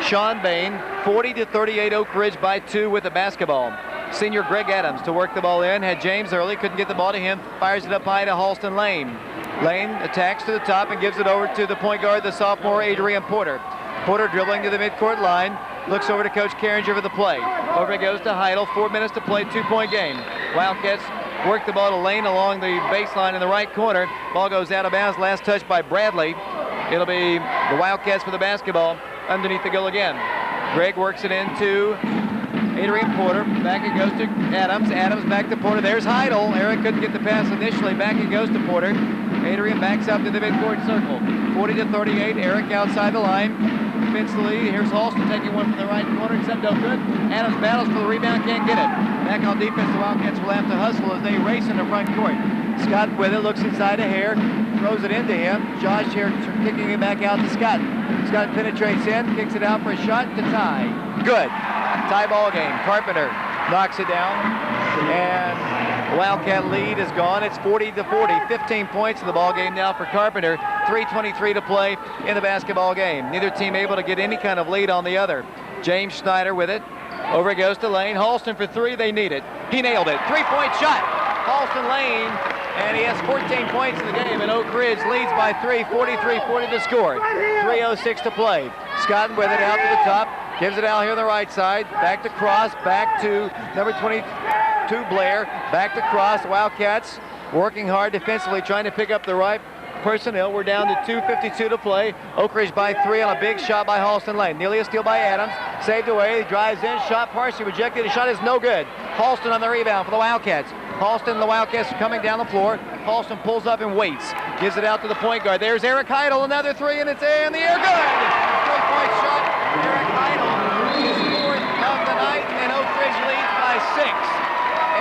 Sean Bain. 40-38 Oak Ridge by 2 with the basketball. Senior Greg Adams to work the ball in. Had James early, couldn't get the ball to him. Fires it up high to Halston Lane. Lane attacks to the top and gives it over to the point guard, the sophomore Adrian Porter. Porter dribbling to the midcourt line. Looks over to Coach Carringer for the play. Over it goes to Heidel. 4 minutes to play, 2-point game. Wildcats work the ball to Lane along the baseline in the right corner. Ball goes out of bounds. Last touch by Bradley. It'll be the Wildcats for the basketball underneath the goal again. Greg works it into Adrian Porter. Back it goes to Adams. Adams back to Porter. There's Heidel. Eric couldn't get the pass initially. Back it goes to Porter. Adrian backs up to the midcourt circle. 40-38. Eric outside the line. Defensively, here's Halston taking one from the right corner, except no good. Adams battles for the rebound, can't get it. Back on defense, the Wildcats will have to hustle as they race in the front court. Scott with it, looks inside to Hare, throws it into him. Josh Hare kicking it back out to Scott. Scott penetrates in, kicks it out for a shot to tie. Good. Tie ball game. Carpenter knocks it down, and the Wildcat lead is gone. It's 40-40. 15 points in the ball game now for Carpenter. 3:23 to play in the basketball game. Neither team able to get any kind of lead on the other. James Schneider with it. Over it goes to Lane. Halston for 3. They need it. He nailed it. 3-point shot. Halston Lane, and he has 14 points in the game, and Oak Ridge leads by 3, 43-40 to score. 3:06 to play. Scott with it out to the top. Gives it out here on the right side. Back to Cross. Back to number 22, Blair. Back to Cross. The Wildcats working hard defensively, trying to pick up the right personnel. We're down to 2:52 to play. Oak Ridge by 3 on a big shot by Halston Lane. Nearly a steal by Adams. Saved away. He drives in. Shot partially rejected. The shot is no good. Halston on the rebound for the Wildcats. Halston and the Wildcats are coming down the floor. Halston pulls up and waits. Gives it out to the point guard. There's Eric Heidel. Another 3, and it's in the air. Good. 3-point shot. Eric Heidel. His 4th of the night, and Oak Ridge leads by 6.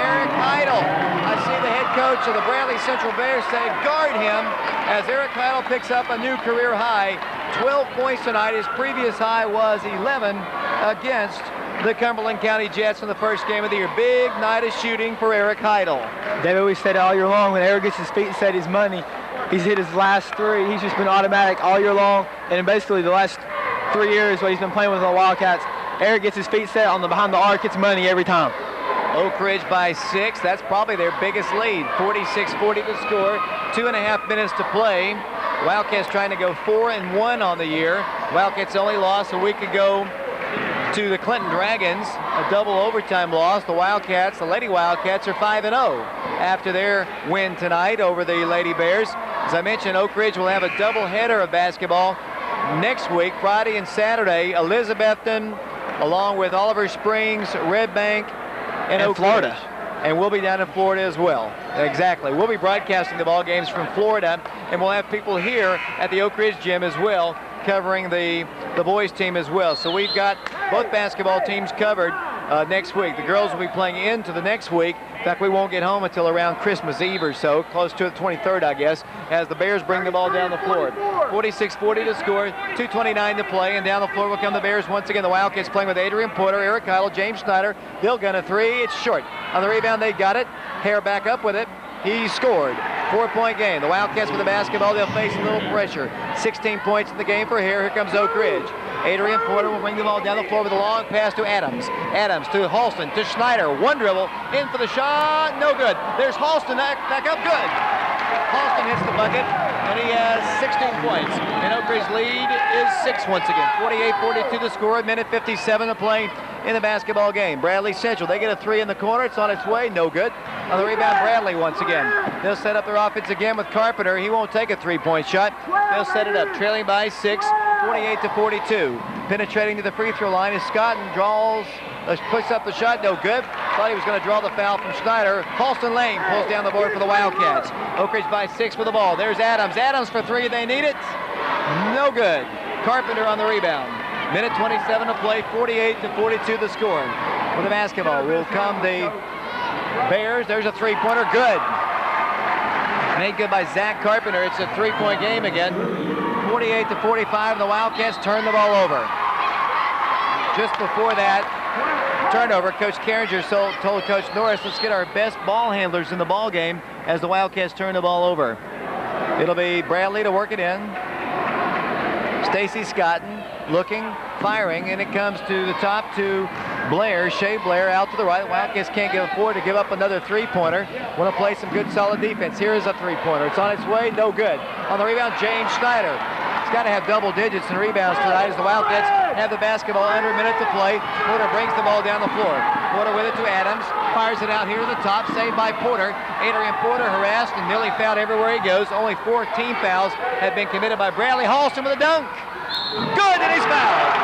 Eric Heidel. I see the head coach of the Bradley Central Bears say, guard him, as Eric Heidel picks up a new career high. 12 points tonight. His previous high was 11 against the Cumberland County Jets in the first game of the year. Big night of shooting for Eric Heidel. David, we said it all year long, when Eric gets his feet and set his money, he's hit his last 3. He's just been automatic all year long, and basically the last 3 years what he's been playing with the Wildcats, Eric gets his feet set on the behind the arc, gets money every time. Oak Ridge by 6. That's probably their biggest lead. 46-40 to score. 2.5 minutes to play. Wildcats trying to go 4-1 on the year. Wildcats only lost a week ago to the Clinton Dragons, a double overtime loss. The Wildcats, the Lady Wildcats, are 5-0 after their win tonight over the Lady Bears. As I mentioned, Oak Ridge will have a double header of basketball next week, Friday and Saturday. Elizabethton, along with Oliver Springs, Red Bank, and Oak Florida. Ridge. And we'll be down in Florida as well. Exactly. We'll be broadcasting the ball games from Florida, and we'll have people here at the Oak Ridge Gym as well, covering the boys team as well. So we've got both basketball teams covered next week. The girls will be playing into the next week. In fact, we won't get home until around Christmas Eve or so, close to the 23rd, I guess, as the Bears bring the ball down the floor. 46-40 to score, 2:29 to play, and down the floor will come the Bears once again. The Wildcats playing with Adrian Porter, Eric Heidel, James Schneider. They'll gun a three. It's short. On the rebound, they got it. Hare back up with it. He scored. 4-point game. The Wildcats with the basketball. They'll face a little pressure. 16 points in the game for Hare. Here comes Oak Ridge. Adrian Porter will bring the ball down the floor with a long pass to Adams. Adams to Halston, to Schneider. One dribble, in for the shot, no good. There's Halston back up, good. Halston hits the bucket, and he has 16 points. And Oak Ridge's lead is 6 once again. 48-42 to score, a minute 57 to play in the basketball game. Bradley Central, they get a three in the corner. It's on its way, no good. On the rebound, Bradley once again. They'll set up their offense again with Carpenter. He won't take a three-point shot. They'll set it up, trailing by 6, 48-42. Penetrating to the free throw line is Scott and puts up the shot, no good. Thought he was going to draw the foul from Schneider. Halston Lane pulls down the board for the Wildcats. Oak Ridge by 6 for the ball. There's Adams. Adams for three. They need it. No good. Carpenter on the rebound. Minute 27 to play. 48-42 the score. With the basketball will come the Bears. There's a three-pointer. Good. Made good by Zach Carpenter. It's a three-point game again. 48-45. The Wildcats turn the ball over. Just before that turnover, Coach Carringer told Coach Norris, let's get our best ball handlers in the ball game as the Wildcats turn the ball over. It'll be Bradley to work it in. Stacy Scotton looking, firing, and it comes to the top to Blair. Shea Blair out to the right. Wildcats can't afford to give up another three-pointer. Want to play some good solid defense. Here is a three-pointer. It's on its way, no good. On the rebound, James Schneider. He's got to have double digits in rebounds tonight as the Wildcats have the basketball under a minute to play. Porter brings the ball down the floor. Porter with it to Adams. Fires it out here to the top. Saved by Porter. Adrian Porter harassed and nearly fouled everywhere he goes. Only 4 team fouls have been committed by Bradley. Halston with a dunk. Good, and he's fouled.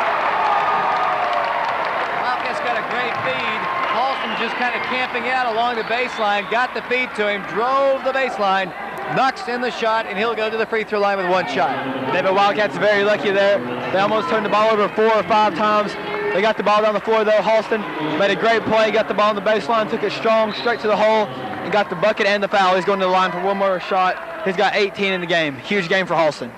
Wildcats got a great feed. Halston just kind of camping out along the baseline. Got the feed to him. Drove the baseline. Knocks in the shot, and he'll go to the free throw line with one shot. David, Wildcats very lucky there. They almost turned the ball over 4 or 5 times. They got the ball down the floor, though. Halston made a great play, got the ball on the baseline, took it strong, straight to the hole, and got the bucket and the foul. He's going to the line for one more shot. He's got 18 in the game. Huge game for Halston.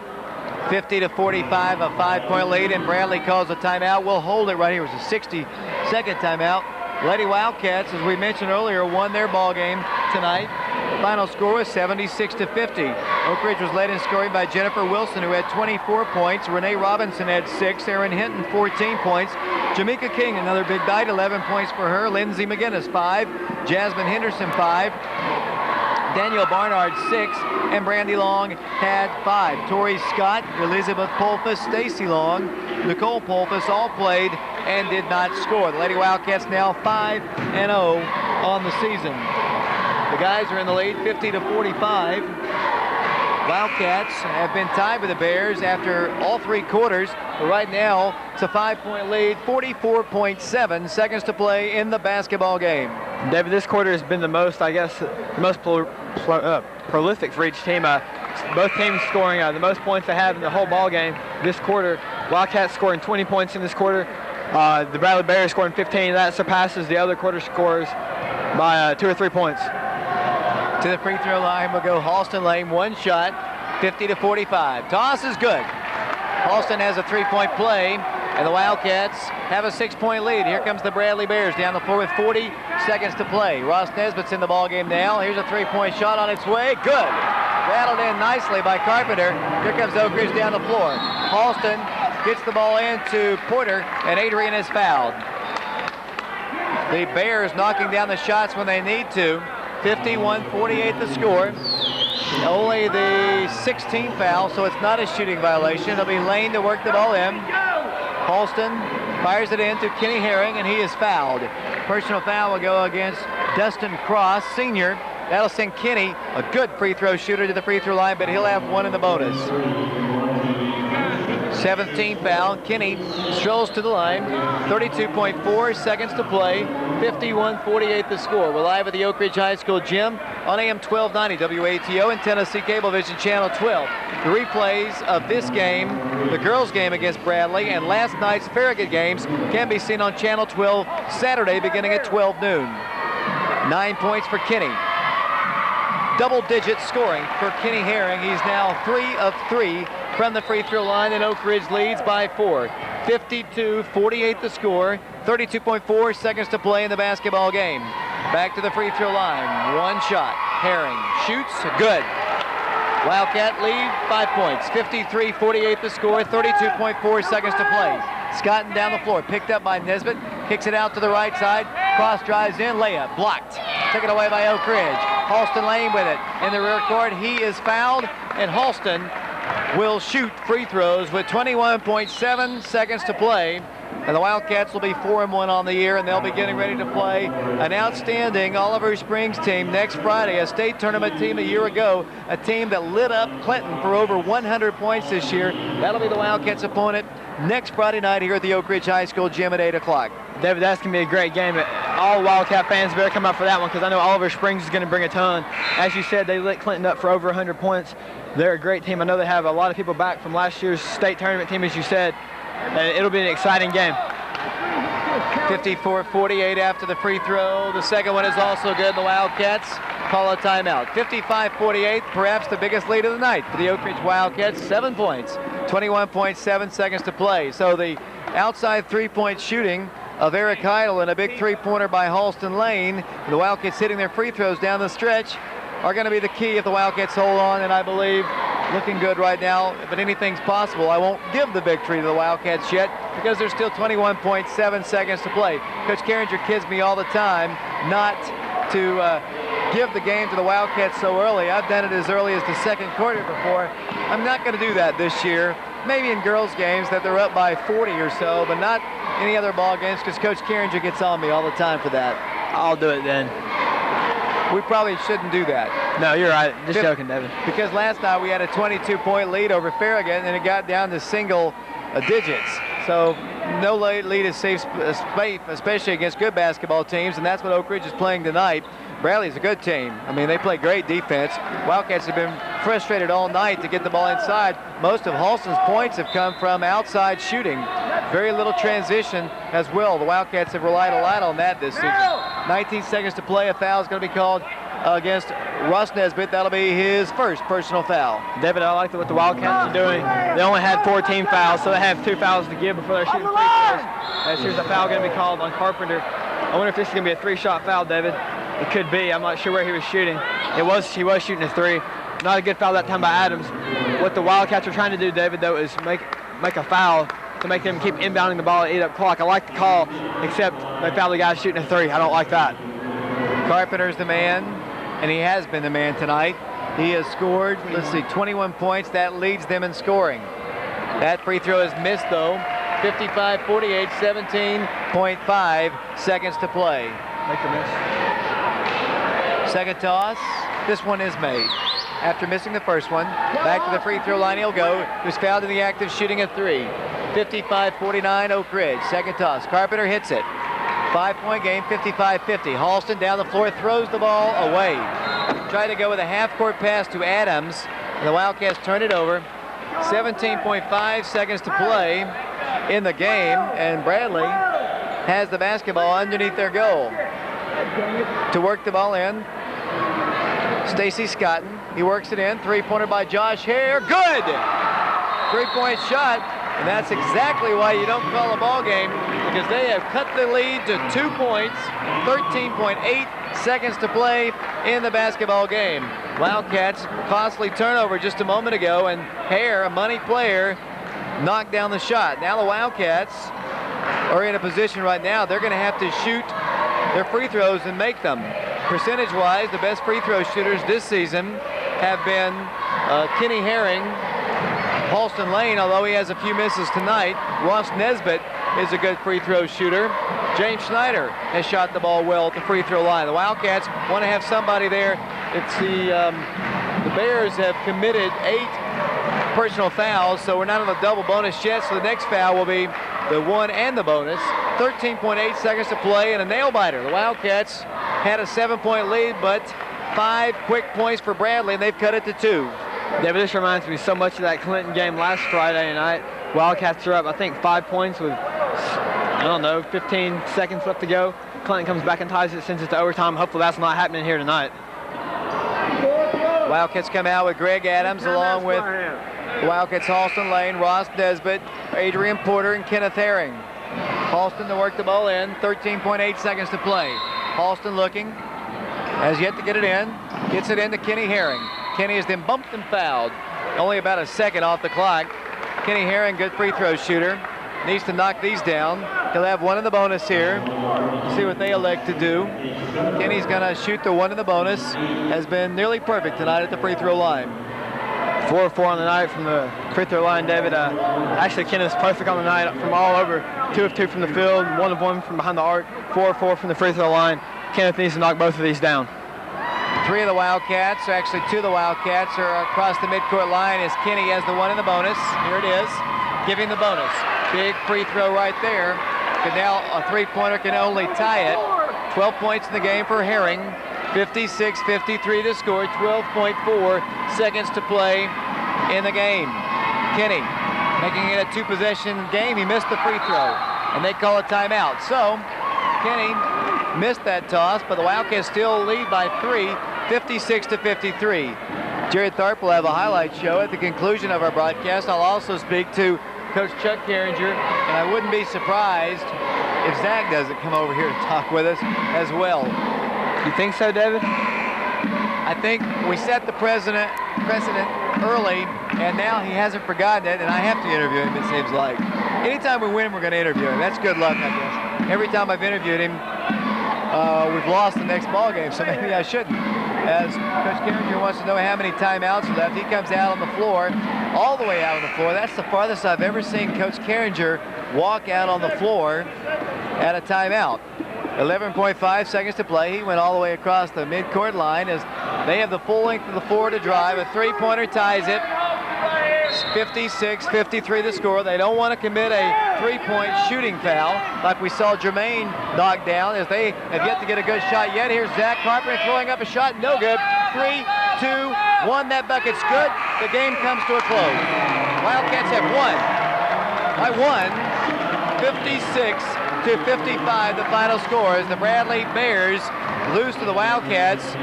50-45, a 5-point lead, and Bradley calls a timeout. We'll hold it right here. It was a 60-second timeout. Lady Wildcats, as we mentioned earlier, won their ball game tonight. The final score was 76-50. Oak Ridge was led in scoring by Jennifer Wilson, who had 24 points. Renee Robinson had 6. Erin Hinton, 14 points. Jamaica King, another big night, 11 points for her. Lindsay McGinnis, 5. Jasmine Henderson, 5. Danielle Barnard, 6. And Brandy Long had 5. Tori Scott, Elizabeth Polfus, Stacy Long, Nicole Polfus all played and did not score. The Lady Wildcats now 5-0 on the season. The guys are in the lead, 50-45. Wildcats have been tied with the Bears after all 3 quarters. But right now, it's a 5-point lead, 44.7 seconds to play in the basketball game. David, this quarter has been the most, I guess, the most prolific for each team. Both teams scoring the most points they have in the whole ball game this quarter. Wildcats scoring 20 points in this quarter. The Bradley Bears scoring 15. That surpasses the other quarter scores by 2 or 3 points. To the free throw line will go Halston Lane, one shot, 50-45. Toss is good. Halston has a 3-point play, and the Wildcats have a 6-point lead. Here comes the Bradley Bears down the floor with 40 seconds to play. Ross Nesbitt's in the ball game now. Here's a 3-point shot on its way. Good. Rattled in nicely by Carpenter. Here comes Oak Ridge down the floor. Halston gets the ball in to Porter, and Adrian is fouled. The Bears knocking down the shots when they need to. 51-48 the score. Only the 16th foul, so it's not a shooting violation. It'll be Lane to work the ball in. Halston fires it in to Kenny Herring, and he is fouled. Personal foul will go against Dustin Cross, senior. That'll send Kenny, a good free throw shooter, to the free throw line, but he'll have one in the bonus. 17th foul. Kinney strolls to the line. 32.4 seconds to play. 51-48 the score. We're live at the Oak Ridge High School gym on AM 1290 WATO and Tennessee Cablevision Channel 12. The replays of this game, the girls' game against Bradley, and last night's Farragut games can be seen on Channel 12 Saturday beginning at 12 noon. 9 points for Kinney. Double-digit scoring for Kenny Herring. He's now 3 of 3 from the free throw line, and Oak Ridge leads by 4. 52-48 the score. 32.4 seconds to play in the basketball game. Back to the free throw line. One shot. Herring shoots. Good. Wildcat lead 5 points. 53-48 the score. 32.4 seconds to play. Scotton down the floor. Picked up by Nesbitt. Kicks it out to the right side. Cross drives in. Layup. Blocked. Taken away by Oak Ridge. Halston Lane with it in the rear court. He is fouled, and Halston will shoot free throws with 21.7 seconds to play. And the Wildcats will be 4-1 on the year, and they'll be getting ready to play an outstanding Oliver Springs team next Friday, a state tournament team a year ago, a team that lit up Clinton for over 100 points this year. That'll be the Wildcats' opponent next Friday night here at the Oak Ridge High School gym at 8 o'clock. David, that's going to be a great game. All Wildcat fans better come out for that one, because I know Oliver Springs is going to bring a ton. As you said, they lit Clinton up for over 100 points. They're a great team. I know they have a lot of people back from last year's state tournament team, as you said. And it'll be an exciting game. 54-48 after the free throw. The second one is also good. The Wildcats call a timeout. 55-48, perhaps the biggest lead of the night for the Oak Ridge Wildcats. 7 points, 21.7 seconds to play. So the outside three-point shooting of Eric Heidel and a big three-pointer by Halston Lane. The Wildcats hitting their free throws down the stretch are going to be the key if the Wildcats hold on, and I believe looking good right now, but anything's possible. I won't give the victory to the Wildcats yet because there's still 21.7 seconds to play. Coach Carringer kids me all the time not to give the game to the Wildcats so early. I've done it as early as the second quarter before. I'm not going to do that this year. Maybe in girls' games that they're up by 40 or so, but not any other ball games because Coach Carringer gets on me all the time for that. I'll do it then. We probably shouldn't do that. No, you're right. Just joking, Devin. Because last night we had a 22-point lead over Farragut, and it got down to single digits. So no lead is safe, especially against good basketball teams, and that's what Oak Ridge is playing tonight. Bradley's a good team. I mean, they play great defense. Wildcats have been frustrated all night to get the ball inside. Most of Halston's points have come from outside shooting. Very little transition as well. The Wildcats have relied a lot on that this season. 19 seconds to play. A foul is going to be called against Ross Nesbitt. That'll be his first personal foul. David, I like what the Wildcats are doing. They only had 14 fouls, so they have 2 fouls to give before they're shooting free throws. As here's a foul going to be called on Carpenter. I wonder if this is going to be a 3-shot foul, David. It could be. I'm not sure where he was shooting. He was shooting a 3. Not a good foul that time by Adams. What the Wildcats are trying to do, David, though, is make a foul to make them keep inbounding the ball and eat up clock. I like the call, except they fouled the guy shooting a 3. I don't like that. Carpenter's the man, and he has been the man tonight. He has scored, 21 points. That leads them in scoring. That free throw is missed, though. 55-48, 17.5 seconds to play. Make the miss. Second toss. This one is made. After missing the first one, back to the free throw line he'll go. He was fouled in the act of shooting a 3. 55-49 Oak Ridge. Second toss. Carpenter hits it. 5-point game, 55-50. Halston down the floor, throws the ball away. Tried to go with a half-court pass to Adams, and the Wildcats turn it over. 17.5 seconds to play in the game, and Bradley has the basketball underneath their goal. To work the ball in, Stacy Scotton. He works it in. Three-pointer by Josh Hare. Good! Three-point shot, and that's exactly why you don't call a ball game, because they have cut the lead to 2 points, 13.8 seconds to play in the basketball game. Wildcats, costly turnover just a moment ago, and Hare, a money player, knocked down the shot. Now the Wildcats are in a position right now, they're going to have to shoot their free throws and make them. Percentage-wise, the best free throw shooters this season have been Kenny Herring, Halston Lane, although he has a few misses tonight. Ross Nesbitt is a good free throw shooter. James Schneider has shot the ball well at the free throw line. The Wildcats want to have somebody there. It's the Bears have committed 8 personal fouls, so we're not on the double bonus yet, so the next foul will be the 1 and the bonus. 13.8 seconds to play and a nail-biter. The Wildcats had a 7-point lead, but 5 quick points for Bradley, and they've cut it to 2. Yeah, but this reminds me so much of that Clinton game last Friday night. Wildcats are up, I think, 5 points with, I don't know, 15 seconds left to go. Clinton comes back and ties it, sends it to overtime. Hopefully that's not happening here tonight. Wildcats come out with Greg Adams along with Wildcats Halston Lane, Ross Nesbitt, Adrian Porter, and Kenneth Herring. Halston to work the ball in, 13.8 seconds to play. Halston looking, has yet to get it in, gets it into Kenny Herring. Kenny has then bumped and fouled. Only about a second off the clock. Kenny Herring, good free throw shooter. Needs to knock these down. He'll have 1 in the bonus here. See what they elect to do. Kenny's gonna shoot the 1 in the bonus. Has been nearly perfect tonight at the free throw line. 4 of 4 on the night from the free throw line, David. Actually, Kenneth's perfect on the night from all over. 2 of 2 from the field, 1 of 1 from behind the arc, 4 of 4 from the free throw line. Kenneth needs to knock both of these down. 3 of the Wildcats, or actually 2 of the Wildcats, are across the midcourt line as Kenny has the 1 in the bonus. Here it is, giving the bonus. Big free throw right there. Could now, a three-pointer can only tie it. 12 points in the game for Herring. 56-53 to score. 12.4 seconds to play in the game. Kenny making it a 2-possession game. He missed the free throw, and they call a timeout. So Kenny missed that toss, but the Wildcats still lead by 3, 56-53. Jared Tharp will have a highlight show at the conclusion of our broadcast. I'll also speak to Coach Chuck Carringer, and I wouldn't be surprised if Zach doesn't come over here to talk with us as well. You think so, David? I think we set the precedent early, and now he hasn't forgotten it, and I have to interview him, it seems like. Anytime we win, we're going to interview him. That's good luck, I guess. Every time I've interviewed him, we've lost the next ball game, so maybe I shouldn't. As Coach Carringer wants to know how many timeouts are left, he comes out on the floor, all the way out on the floor. That's the farthest I've ever seen Coach Carringer walk out on the floor at a timeout. 11.5 seconds to play. He went all the way across the midcourt line as they have the full length of the floor to drive. A three-pointer ties it. 56-53 the score. They don't want to commit a three-point shooting foul like we saw Jermaine knock down, as they have yet to get a good shot yet. Here's Zach Carpenter throwing up a shot. No good. 3, 2, 1. That bucket's good. The game comes to a close. Wildcats have won by 56-55 the final score as the Bradley Bears lose to the Wildcats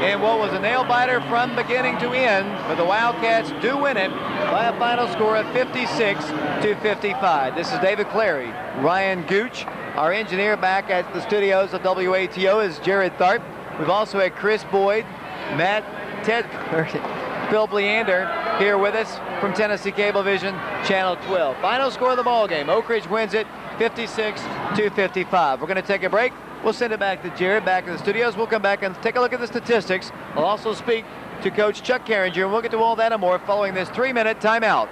in what was a nail-biter from beginning to end, but the Wildcats do win it by a final score of 56-55. This is David Clary. Ryan Gooch, our engineer back at the studios of WATO, is Jared Tharp. We've also had Chris Boyd, Matt Tedford, Phil Bleander here with us from Tennessee Cablevision, Channel 12. Final score of the ball game. Oak Ridge wins it 56-55. We're going to take a break. We'll send it back to Jared, back in the studios. We'll come back and take a look at the statistics. I'll also speak to Coach Chuck Carringer, and we'll get to all that and more following this 3-minute timeout.